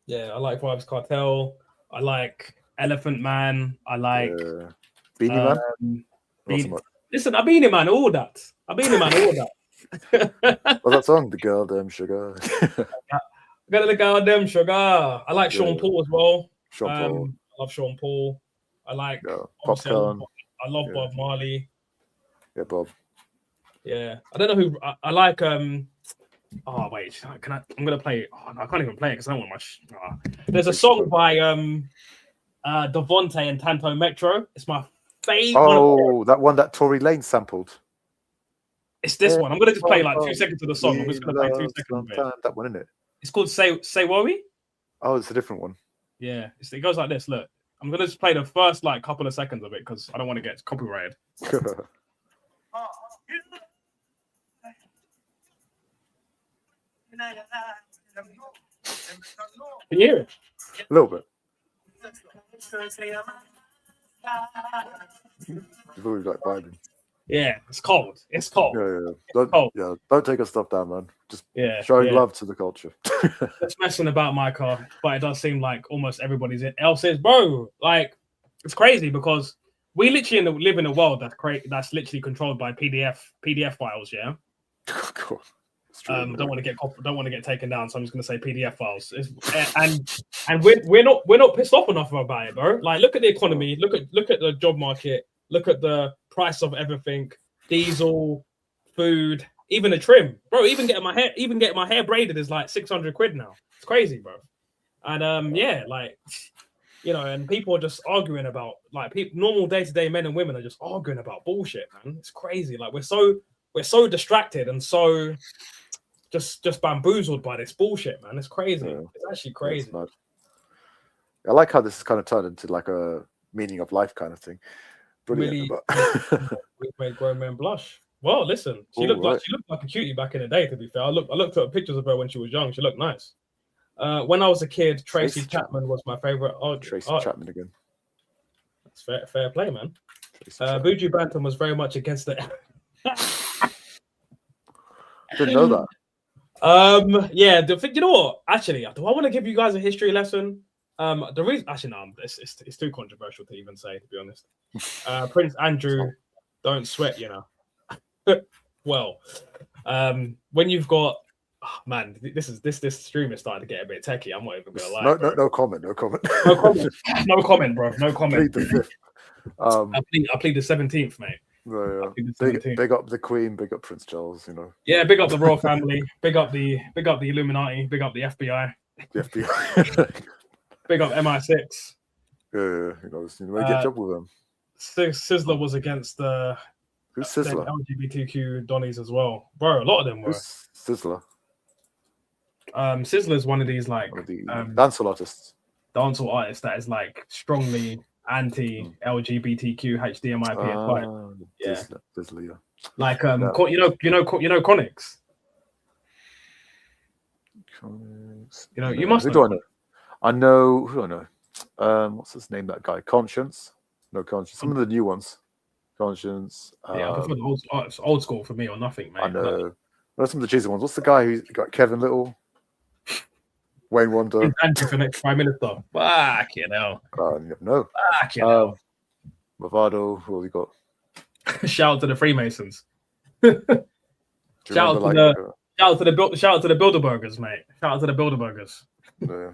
Yeah, I like Vybz Kartel. I like Elephant Man. I like Beanie Man. Listen, I Beanie Man, all that. What's that song? The Girl Them Sugar. Got the Girl Them Sugar. I like Sean Paul as well. Sean Paul. I love Sean Paul. I like Popcorn. I love Bob Marley. Yeah, Bob. Yeah, I don't know who I like. Oh wait, can I? I'm gonna play. Oh, no, I can't even play it because I don't want much. There's a song by Devonte and Tanto Metro. It's my favorite. Oh, that one that Tory Lane sampled. It's this one. I'm gonna just play like 2 seconds of the song. I'm just gonna play 2 seconds of it. That one, isn't it? It's called Say Worry. Oh, it's a different one. Yeah, it goes like this. Look, I'm gonna just play the first like couple of seconds of it because I don't want to get copyrighted. Can you hear it? A little bit. You've always like vibing. Yeah, it's cold. It's cold. Yeah. Don't take our stuff down, man. Just showing love to the culture. It's messing about my car, but it does seem like almost everybody's else is, bro. Like, it's crazy because we literally live in a world that's literally controlled by PDF files. Yeah. Cool. Don't want to get taken down, so I'm just going to say PDF files. And we're not pissed off enough about it, bro. Like, look at the economy, look at the job market, look at the price of everything, diesel, food, even a trim, bro. Even getting my hair braided is like 600 quid now. It's crazy, bro. And and people are just arguing about normal day-to-day men and women are just arguing about bullshit, man. It's crazy. Like we're so distracted and so just bamboozled by this bullshit, man. It's crazy. Yeah. It's actually crazy. I like how this is kind of turned into like a meaning of life kind of thing. Brilliant. Really, we've made grown men blush. Well, listen, she looked like a cutie back in the day. To be fair, I looked at pictures of her when she was young. She looked nice. When I was a kid, Tracy Chapman was my favorite. Tracy Chapman again. That's fair play, man. Buju Banton was very much against it. Didn't know that. Yeah, you know what? Actually, do I want to give you guys a history lesson? The reason, actually, no, it's too controversial to even say, to be honest. Prince Andrew, don't sweat, you know. Well, when you've got, this stream is starting to get a bit techie. I'm not even gonna lie. No comment. No comment, bro. No comment. Plead the 5th. I plead the 17th, mate. Big up the Queen, big up Prince Charles, you know. Yeah, big up the royal family, big up the Illuminati, big up the FBI. Big up MI6. Yeah, you know, get job with them. Sizzler was against the Who's Sizzler? LGBTQ Donnies as well, bro. A lot of them were. Who's Sizzler? Sizzler's one of these like One of the dancehall artists. dancehall artists that is like strongly anti-LGBTQ HDMI. Yeah, Sizzler, yeah. like No. you know Chronics. You know, you must Who know. do I know? I know who I know. What's his name? That guy, Conscience. No, Conscience. Some of the new ones. Conscience. Yeah, I prefer the old school for me or nothing, mate. I know. What are some of the cheesy ones? What's the guy who's got Kevin Little? Wayne Wonder. Anti for next Prime Minister. Fuck you know. No. Fuck you know. Movado. Who have we got? Shout out to the Freemasons. Do you Shout out remember, to the shout out to the Bilderbergers, mate. Shout out to the Bilderbergers. yeah.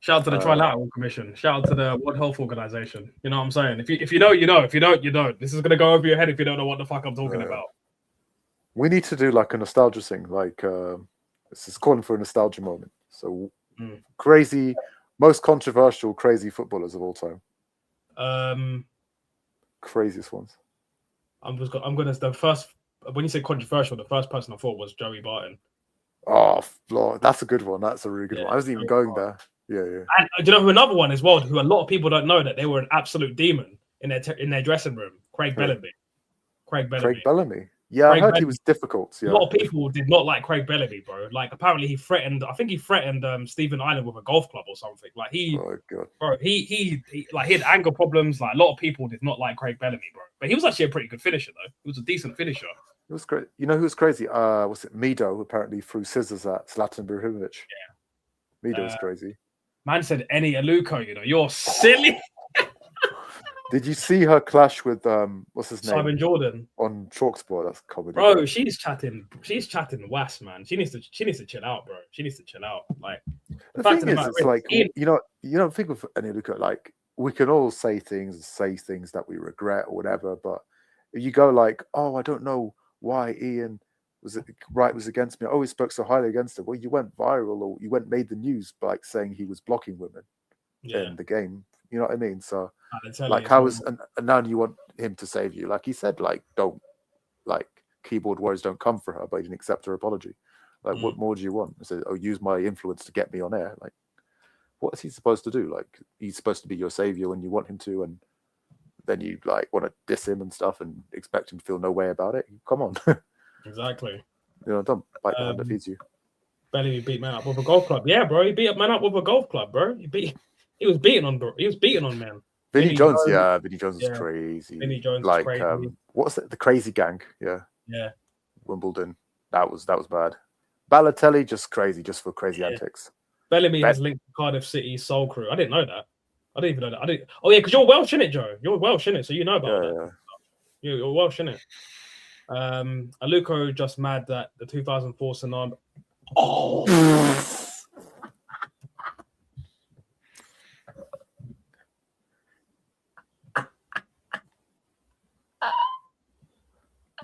Shout out to the Trilateral Commission. Shout out to the World Health Organization. You know what I'm saying? If you know, you know. If you don't, you don't. This is gonna go over your head if you don't know what the fuck I'm talking about. We need to do like a nostalgia thing. Like this is calling for a nostalgia moment. So crazy, most controversial, crazy footballers of all time. Craziest ones. I'm gonna the first when you say controversial, the first person I thought was Joey Barton. Oh, that's a good one. That's a really good one. I wasn't even going there. Yeah. And do you know who another one as well? Who a lot of people don't know that they were an absolute demon in their dressing room. Craig Bellamy. Craig Bellamy. Yeah, I heard he was difficult. Yeah. A lot of people did not like Craig Bellamy, bro. Like apparently he threatened. I think he threatened Stephen Island with a golf club or something. Like Oh god. Bro, he had anger problems. Like a lot of people did not like Craig Bellamy, bro. But he was actually a pretty good finisher, though. He was a decent finisher. It was great. You know who was crazy? Was it Mido? Apparently threw scissors at Zlatan Ibrahimovic. Yeah. Mido was crazy. Man said any Aluko, you know, you're silly. Did you see her clash with what's his name? Simon Jordan on Chalksport? That's comedy. Bro, right? she's chatting West, man. She needs to chill out, bro. She needs to chill out. Like the thing is, it's like you know, think of any Aluko, like we can all say things that we regret or whatever, but if you go like, oh, I don't know why Ian was against me. I always spoke so highly against him. Well, you went viral or you made the news by like saying he was blocking women in the game. You know what I mean? So like how is and now you want him to save you? Like he said, like don't like keyboard warriors don't come for her, but he didn't accept her apology. Like what more do you want? I said, oh, use my influence to get me on air. Like what is he supposed to do? Like he's supposed to be your savior when you want him to, and then you like want to diss him and stuff and expect him to feel no way about it. Come on. Exactly. You know, don't bite the hand that feeds you. Bellamy beat man up with a golf club. Yeah, bro. He beat up man up with a golf club, bro. He was beating on man. Vinny Jones, yeah. Vinny Jones was crazy. Vinny Jones like was crazy. what's it? The Crazy Gang, yeah. Yeah. Wimbledon. That was bad. Balotelli, just crazy, just for crazy antics. Bellamy has linked to Cardiff City Soul Crew. I didn't know that. I didn't even know that. Oh yeah, because you're Welsh, innit, Joe? You're Welsh, innit? So you know about that. Yeah. You're Welsh, innit? Aluko just mad that the 2004 tsunami. Oh.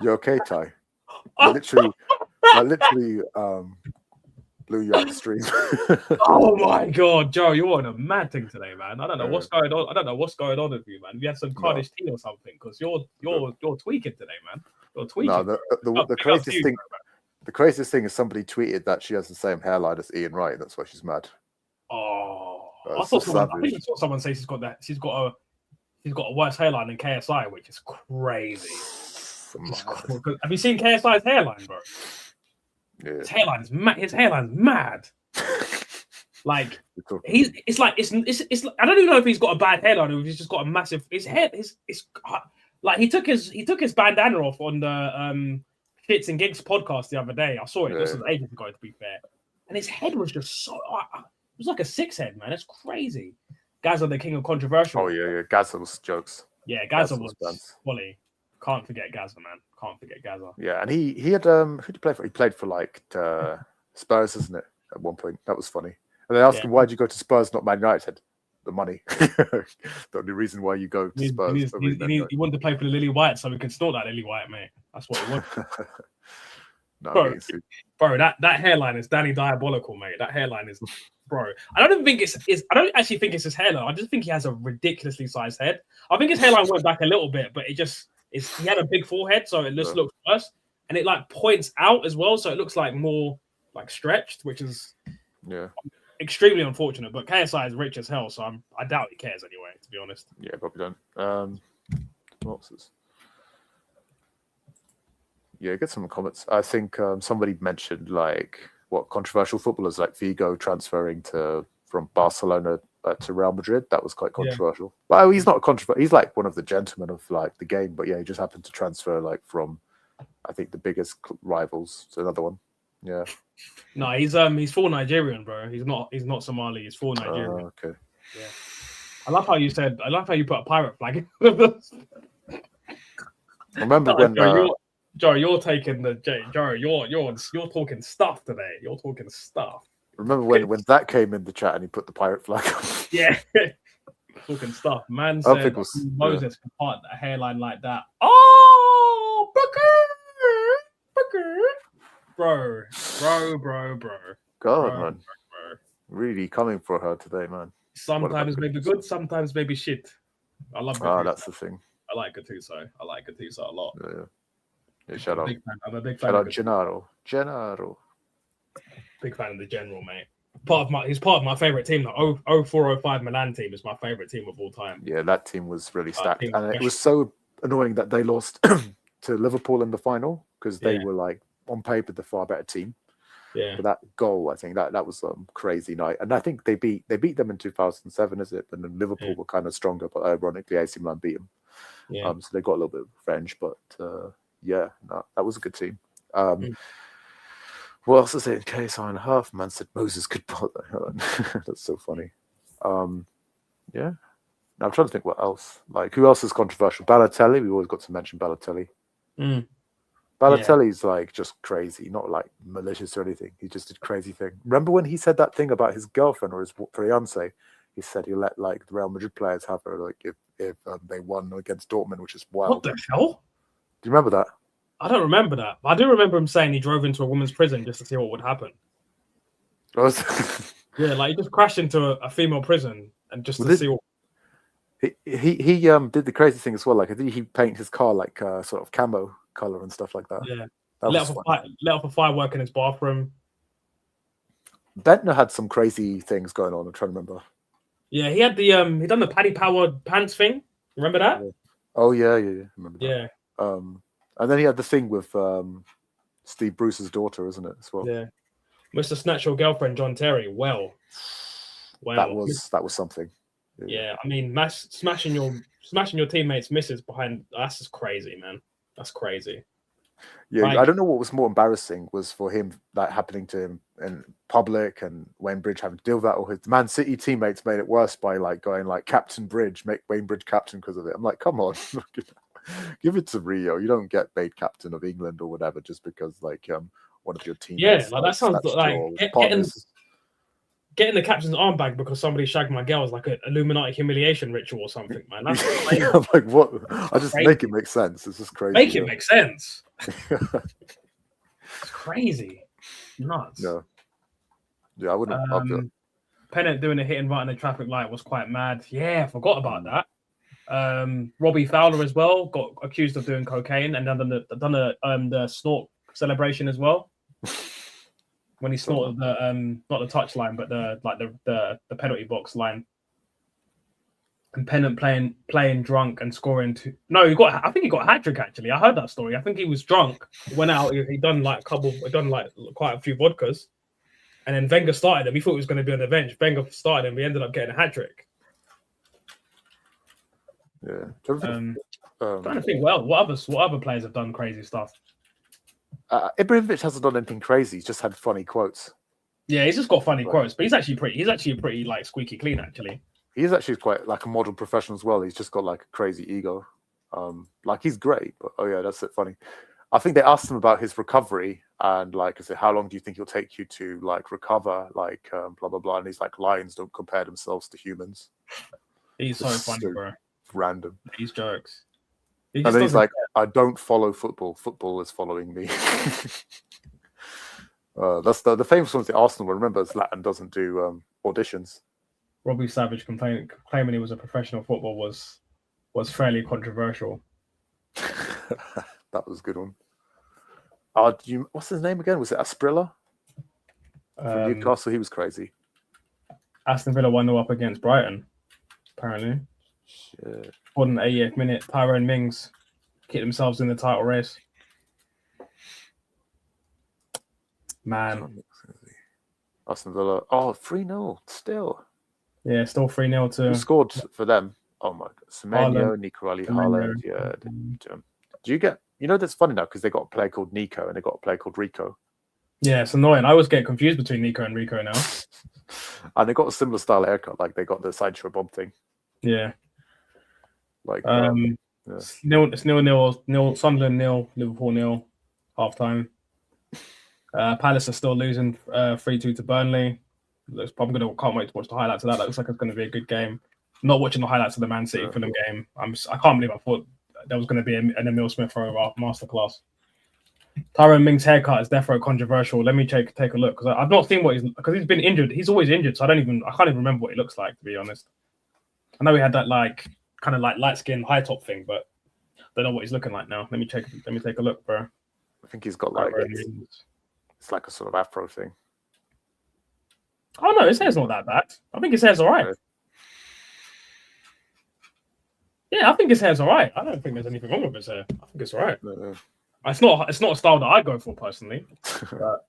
You okay, Ty? I literally blew you out the stream. Oh my god, Joe, you're on a mad thing today, man. I don't know what's going on. I don't know what's going on with you, man. You had some Cardiff tea or something, because you're tweaking today, man. You're tweaking. No, the craziest thing. The craziest thing is somebody tweeted that she has the same hairline as Ian Wright. That's why she's mad. Oh, I think I saw someone say she's got a worse hairline than KSI, which is crazy. Have you seen KSI's hairline, bro? Yeah. His hairline's mad. Like it's like I don't even know if he's got a bad hairline or if he's just got a massive. His head is like he took his bandana off on the Shits and Gigs podcast the other day. I saw it. This was ages ago, to be fair. And his head was just so. It was like a six head, man. It's crazy. Gaza, the king of controversial. Oh yeah. Gaza was jokes. Yeah, Gaza was quality. Can't forget Gaza, man. Can't forget Gaza. Yeah, and he had who did he play for? He played for like Spurs, isn't it? At one point, that was funny. And they asked him, "Why did you go to Spurs, not Man United?" Said, the money. The only reason why you go to Spurs. He wanted to play for the Lily White, so we could snort that Lily White, mate. That's what he wanted. Bro, that hairline is Danny Diabolical, mate. That hairline is, bro. I don't actually think it's his hairline. I just think he has a ridiculously sized head. I think his hairline went back a little bit, but it just is he had a big forehead, so it just looks worse, and it like points out as well, so it looks like more like stretched, which is extremely unfortunate. But KSI is rich as hell, so I doubt he cares anyway, to be honest. Yeah, probably don't. What else is? Yeah, get some comments. I think somebody mentioned like what controversial footballers like Figo transferring from Barcelona to Real Madrid. That was quite controversial. Yeah. Well, he's not controversial. He's like one of the gentlemen of like the game, but yeah, he just happened to transfer like from I think the biggest rivals to another one. Yeah. No, he's full Nigerian, bro. He's not Somali. He's full Nigerian. Okay. Yeah. I love how you put a pirate flag. Remember when Joe, you're taking the Joe. You're talking stuff today. You're talking stuff. Remember when that came in the chat and he put the pirate flag on? Yeah, talking stuff. Man said Moses can part a hairline like that. Oh, bro. God, man, really coming for her today, man. Sometimes maybe good, sometimes maybe shit. I love. That's the thing. I like Gattuso. I like Gattuso a lot. Yeah, shout out. I'm a big fan. Shout out Gennaro. Big fan of the general, mate. He's part of my favorite team. The 0405 Milan team is my favorite team of all time. Yeah, that team was really stacked, and it was so annoying that they lost to Liverpool in the final because they were like on paper the far better team. Yeah, but that goal, I think that was a crazy night, and I think they beat them in 2007, is it? And then Liverpool were kind of stronger, but ironically, AC Milan beat them. Yeah, so they got a little bit of revenge, but that was a good team. What else is it in KSI and half? Man said Moses could put that. That's so funny. Yeah. Now I'm trying to think what else. Like, who else is controversial? Balotelli. We always got to mention Balotelli. Balotelli's like just crazy, not like malicious or anything. He just did crazy thing. Remember when he said that thing about his girlfriend or his fiance? He said he let like the Real Madrid players have her like if they won against Dortmund, which is wild. What the hell? Do you remember that? I don't remember that. I do remember him saying he drove into a woman's prison just to see what would happen. Yeah, like he just crashed into a female prison and just to see what. He did the crazy thing as well. Like I think he painted his car like sort of camo color and stuff like that. Yeah, let off a firework in his bathroom. Bentner had some crazy things going on. I'm trying to remember. Yeah, he had he done the Paddy Powered pants thing. Remember that? Oh yeah. I remember that. Yeah. And then he had the thing with Steve Bruce's daughter, isn't it, as well? Yeah. Mr. Snatch Your Girlfriend, John Terry. Well. That was something. Yeah, I mean, smashing your teammates' misses behind. That's just crazy, man. That's crazy. Yeah, I don't know what was more embarrassing was for him that happening to him in public and Wayne Bridge having to deal with that, or his Man City teammates made it worse by like going like Captain Bridge, make Wayne Bridge captain because of it. I'm like, come on. Give it to Rio. You don't get made captain of England or whatever just because like one of your teammates. Yeah, like that sounds like getting the captain's armbag because somebody shagged my girl is like an Illuminati humiliation ritual or something, man. That's crazy. I'm like, what? I just make it make sense. It's just crazy. Make it make sense. It's crazy. Nuts. Yeah, I wouldn't. Pennant doing a hit and right on the traffic light was quite mad. Yeah, I forgot about that. Robbie Fowler as well got accused of doing cocaine and done the snort celebration as well. When he snorted the not the touch line, but the penalty box line. And Pennant playing drunk and scoring two. No, I think he got a hat trick actually. I heard that story. I think he was drunk, went out, he done quite a few vodkas, and then Wenger started him. We thought he was going to be on the bench. Wenger started him. We ended up getting a hat trick. Yeah. Trying to think, what other players have done crazy stuff? Ibrahimovic hasn't done anything crazy. He's just had funny quotes. Yeah, he's just got funny quotes, but he's actually pretty like squeaky clean actually. He's actually quite like a model professional as well. He's just got like a crazy ego. Like he's great, but that's it funny. I think they asked him about his recovery and like I said, how long do you think it'll take you to like recover? Like blah blah blah. And he's like, lions don't compare themselves to humans. He's so funny, bro. Random. He's jokes. And then he's like, I don't follow football. Football is following me. That's the famous one. The Arsenal one. Remember, Zlatan doesn't do auditions. Robbie Savage claiming he was a professional footballer was fairly controversial. That was a good one. Oh, what's his name again? Was it Asprilla from Newcastle? He was crazy. Aston Villa 1-0 up against Brighton, apparently. Shit. For an 88th minute, Tyrone Mings get themselves in the title race. Man. Aston Villa. Oh, 3-0 still. Yeah, still 3-0 to... Who scored for them? Oh my God. Semenyo, Nico Haaland. Yeah. Do you get... You know, that's funny now because they got a player called Nico and they got a player called Rico. Yeah, it's annoying. I always get confused between Nico and Rico now. And they got a similar style haircut. Like they got the sideshow bob thing. Yeah. Like... It's 0-0, Sunderland 0, Liverpool 0, half time. Palace are still losing 3-2 to Burnley. Can't wait to watch the highlights of that. That looks like it's going to be a good game. I'm not watching the highlights of the Man City Fulham game. I can't believe I thought there was going to be an Emil Smith Rowe masterclass. Tyrone Mings' haircut is definitely controversial. Let me take a look because I've not seen because he's been injured. He's always injured, so I can't even remember what he looks like, to be honest. I know he had that kind of light skin high top thing, but I don't know what he's looking like now. Let me take a look, bro. I think he's got it's like a sort of afro thing. Oh no, his hair's not that bad. I think his hair's all right. Okay. Yeah, I think his hair's all right. I don't think there's anything wrong with his hair. I think it's all right. No. It's not a style that I'd go for personally. But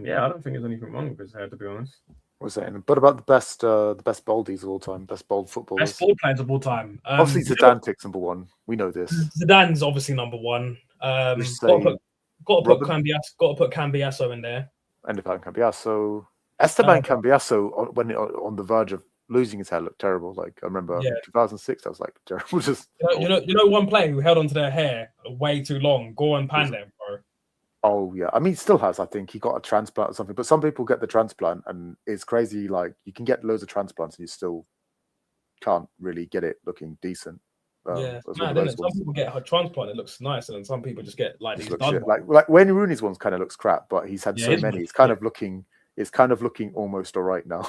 yeah, I don't think there's anything wrong with his hair, to be honest. What's that? But about the best boldies of all time, best bold footballers, best ball players of all time. Obviously, Zidane takes number one. We know this. Zidane's obviously number one. Got to put Cambiasso in there. Esteban Cambiasso. Esteban Cambiasso, when on the verge of losing his hair, looked terrible. Like I remember, 2006, I was like terrible. Just you know, one player who held onto their hair way too long. Goran Pandev, bro. Oh yeah, I mean, he still has. I think he got a transplant or something. But some people get the transplant, and it's crazy. Like you can get loads of transplants, and you still can't really get it looking decent. Some people get a transplant; it looks nice, and then some people just get like these done. Like Wayne Rooney's one's kind of looks crap, but he's had so many. It's kind of looking almost all right now.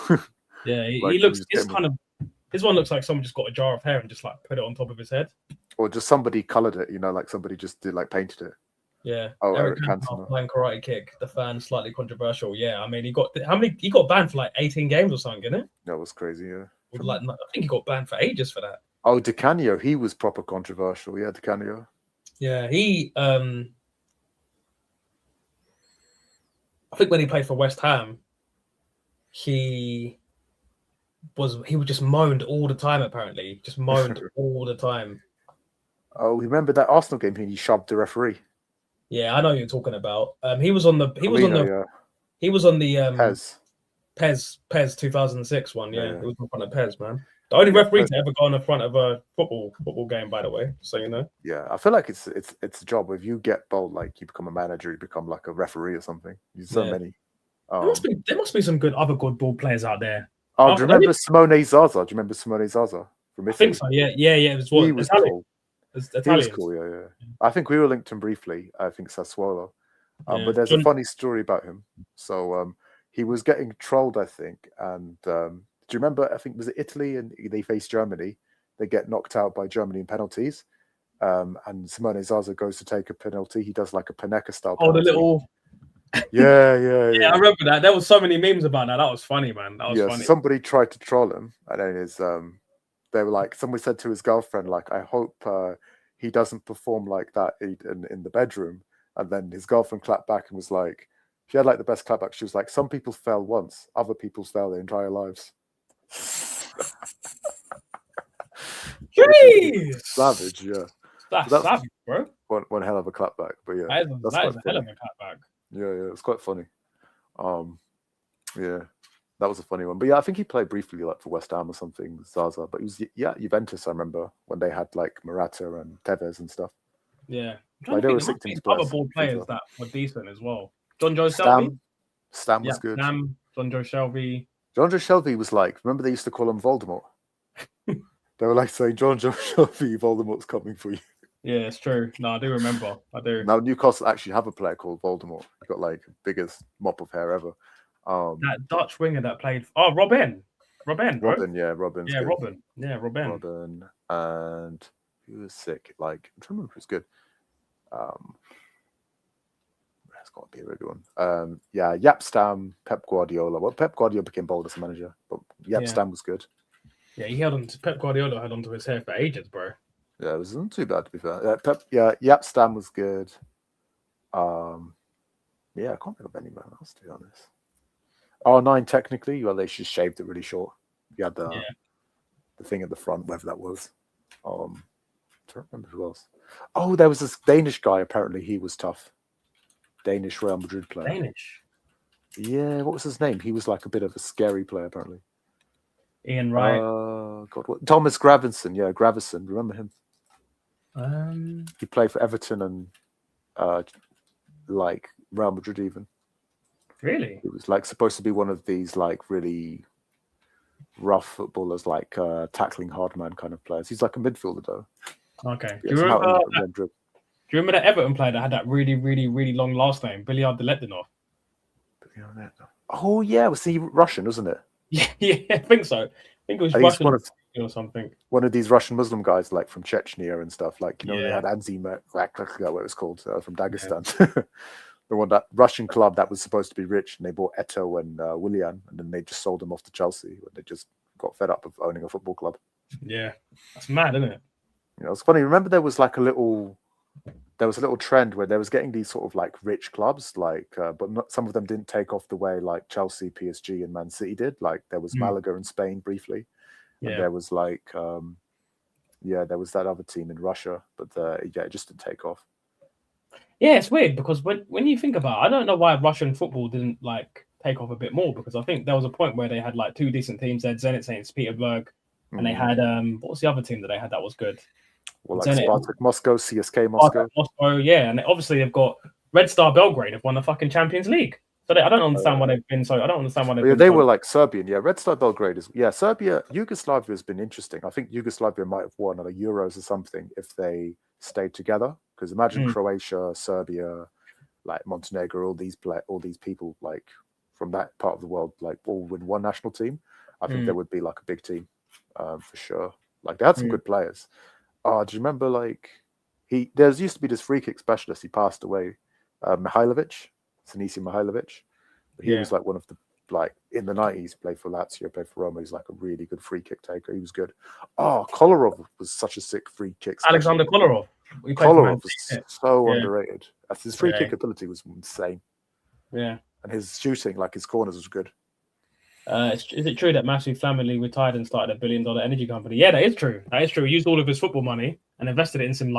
Yeah, he looks. His one looks like someone just got a jar of hair and just like put it on top of his head, or just somebody colored it. You know, like somebody just painted it. Yeah. Oh, Eric Cantona playing Karate Kick. The fan slightly controversial. Yeah, I mean, he got banned for like 18 games or something, didn't it? That was crazy. Yeah. I think he got banned for ages for that. Oh, Di Canio, he was proper controversial. Yeah, Di Canio. Yeah, he. I think when he played for West Ham, he was just moaned all the time. Apparently, just moaned all the time. Oh, remember that Arsenal game? He shoved the referee. Yeah, I know what you're talking about. He was on the Pez 2006 one. Yeah, he was in front of Pez, man. The only referee to ever go on the front of a football game, by the way. So you know. Yeah, I feel like it's a job. If you get bold, like you become a manager, you become like a referee or something. There's so many. There must be some other good ball players out there. Oh, do you remember Simone Zaza? Do you remember Simone Zaza from Italy? I think so. Yeah. It was what? He was cool. He was cool. Yeah. I think we were linked him briefly. I think Sassuolo. But there's a funny story about him. So he was getting trolled, I think. And do you remember? I think was it Italy and they faced Germany. They get knocked out by Germany in penalties. And Simone Zaza goes to take a penalty. He does like a Panenka style penalty. Oh, the little. Yeah. I remember that. There was so many memes about that. That was funny, man. That was funny. Somebody tried to troll him, and then they were like, somebody said to his girlfriend, like, I hope he doesn't perform like that in the bedroom. And then his girlfriend clapped back and was like, she had like the best clapback. She was like, some people fail once, other people fail their entire lives. Jeez! Savage, yeah. That's savage, bro. One hell of a clapback, but yeah. That is a hell of a clapback. Yeah, it's quite funny. Yeah, that was a funny one. But yeah, I think he played briefly like for West Ham or something, Zaza. But he was Juventus. I remember when they had like Morata and Tevez and stuff. Yeah, like, there were other ball players that were decent as well. John Joe Shelby. Stam was good. John Joe Shelby. John Joe Shelby was like, remember they used to call him Voldemort. They were like saying, John Joe Shelby, Voldemort's coming for you. Yeah, it's true. No, I do remember. I do. Now Newcastle actually have a player called Voldemort. He got like biggest mop of hair ever. That Dutch winger that played. Oh, Robin. Bro. Robin. Yeah, Robin. Robin. And He was sick. Like, I'm trying to remember who's good. That's got to be a really good one. Yeah, Yap Stam, Pep Guardiola. Well, Pep Guardiola became bold as a manager, but Yap Stam was good. Yeah, he held on to Pep Guardiola held onto his hair for ages, bro. Yeah, it wasn't too bad to be fair. Yap Stam was good. Yeah, I can't think of anyone else to be honest. R9 technically, well, they just shaved it really short. You had the thing at the front, whatever that was. I don't remember who else. Oh, there was this Danish guy. Apparently, he was tough. Danish Real Madrid player. Danish. Yeah, what was his name? He was like a bit of a scary player, apparently. Ian Wright. God, what? Thomas Gravesen. Yeah, Gravesen. Remember him? He played for Everton and like Real Madrid even. Really? He was like supposed to be one of these like really rough footballers, like tackling hard man kind of players. He's like a midfielder though. Okay. Yeah, Do you remember that Everton player that had that really, really, really long last name, Billy Abdeletdinov? Oh yeah, was he Russian, wasn't it? Yeah, I think so. I think it was Russian or something. One of these Russian Muslim guys, like from Chechnya and stuff. Like they had Anzima, what it was called, from Dagestan. The one that Russian club that was supposed to be rich, and they bought Eto and Willian, and then they just sold them off to Chelsea when they just got fed up of owning a football club. Yeah, that's mad, isn't it? It's funny. Remember, there was a little trend where there was getting these sort of like rich clubs, like, but some of them didn't take off the way like Chelsea, PSG, and Man City did. Like there was Malaga in Spain briefly, and there was like, there was that other team in Russia, but it just didn't take off. Yeah, it's weird because when you think about it, I don't know why Russian football didn't like take off a bit more, because I think there was a point where they had like two decent teams. They had Zenit St. Petersburg, and they had what was the other team that they had that was good? Well, like Spartak Moscow, CSK Moscow. Yeah, and obviously they've got Red Star Belgrade have won the fucking Champions League. So I don't understand why they've been so. I don't understand why they've been. They were like Serbian, Red Star Belgrade is Serbia. Yugoslavia has been interesting. I think Yugoslavia might have won the Euros or something if they stayed together. Because imagine Croatia, Serbia, like Montenegro, all these people like from that part of the world, like all with one national team. I think there would be like a big team, for sure. Like they had some good players. Do you remember like there used to be this free kick specialist. He passed away, Mihailovic, Sinisa Mihailovic. But he was like one of the in the 90s, played for Lazio, played for Roma. He's like a really good free kick taker. He was good. Kolarov was such a sick free kick. Alexander Kolarov. Kolarov was so underrated. His free kick ability was insane. Yeah. And his shooting, like his corners, was good. Is it true that Matthew Flamini retired and started a $1 billion energy company? Yeah, that is true. That is true. He used all of his football money and invested it in some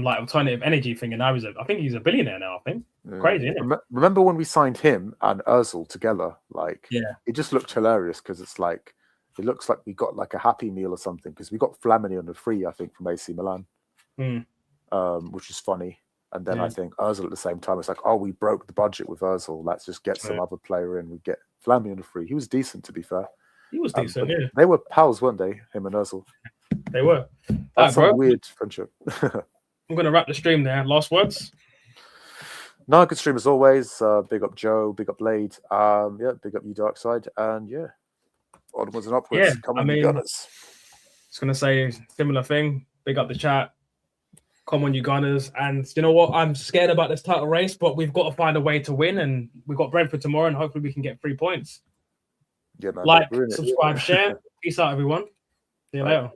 alternative energy thing, and I think he's a billionaire now. I think crazy, isn't it? Remember when we signed him and Özil together? Like, it just looked hilarious because it's like it looks like we got like a Happy Meal or something because we got Flamini on the free, I think, from AC Milan, which is funny. And then I think Özil at the same time, it's like, oh, we broke the budget with Özil. Let's just get some other player in. We get Flamini on the free. He was decent, to be fair. He was decent, yeah. They were pals, weren't they? Him and Özil. They were. That's a weird friendship. I'm going to wrap the stream there. Last words? No, good stream as always. Big up Joe, big up Blade. Big up you, Dark Side. And onwards and upwards. Yeah, Come on, you Gunners. Just going to say similar thing. Big up the chat. Come on, you Gunners. And you know what? I'm scared about this title race, but we've got to find a way to win. And we've got Brentford tomorrow, and hopefully we can get 3 points. Yeah, man. Like, subscribe, share. Peace out, everyone. See you later.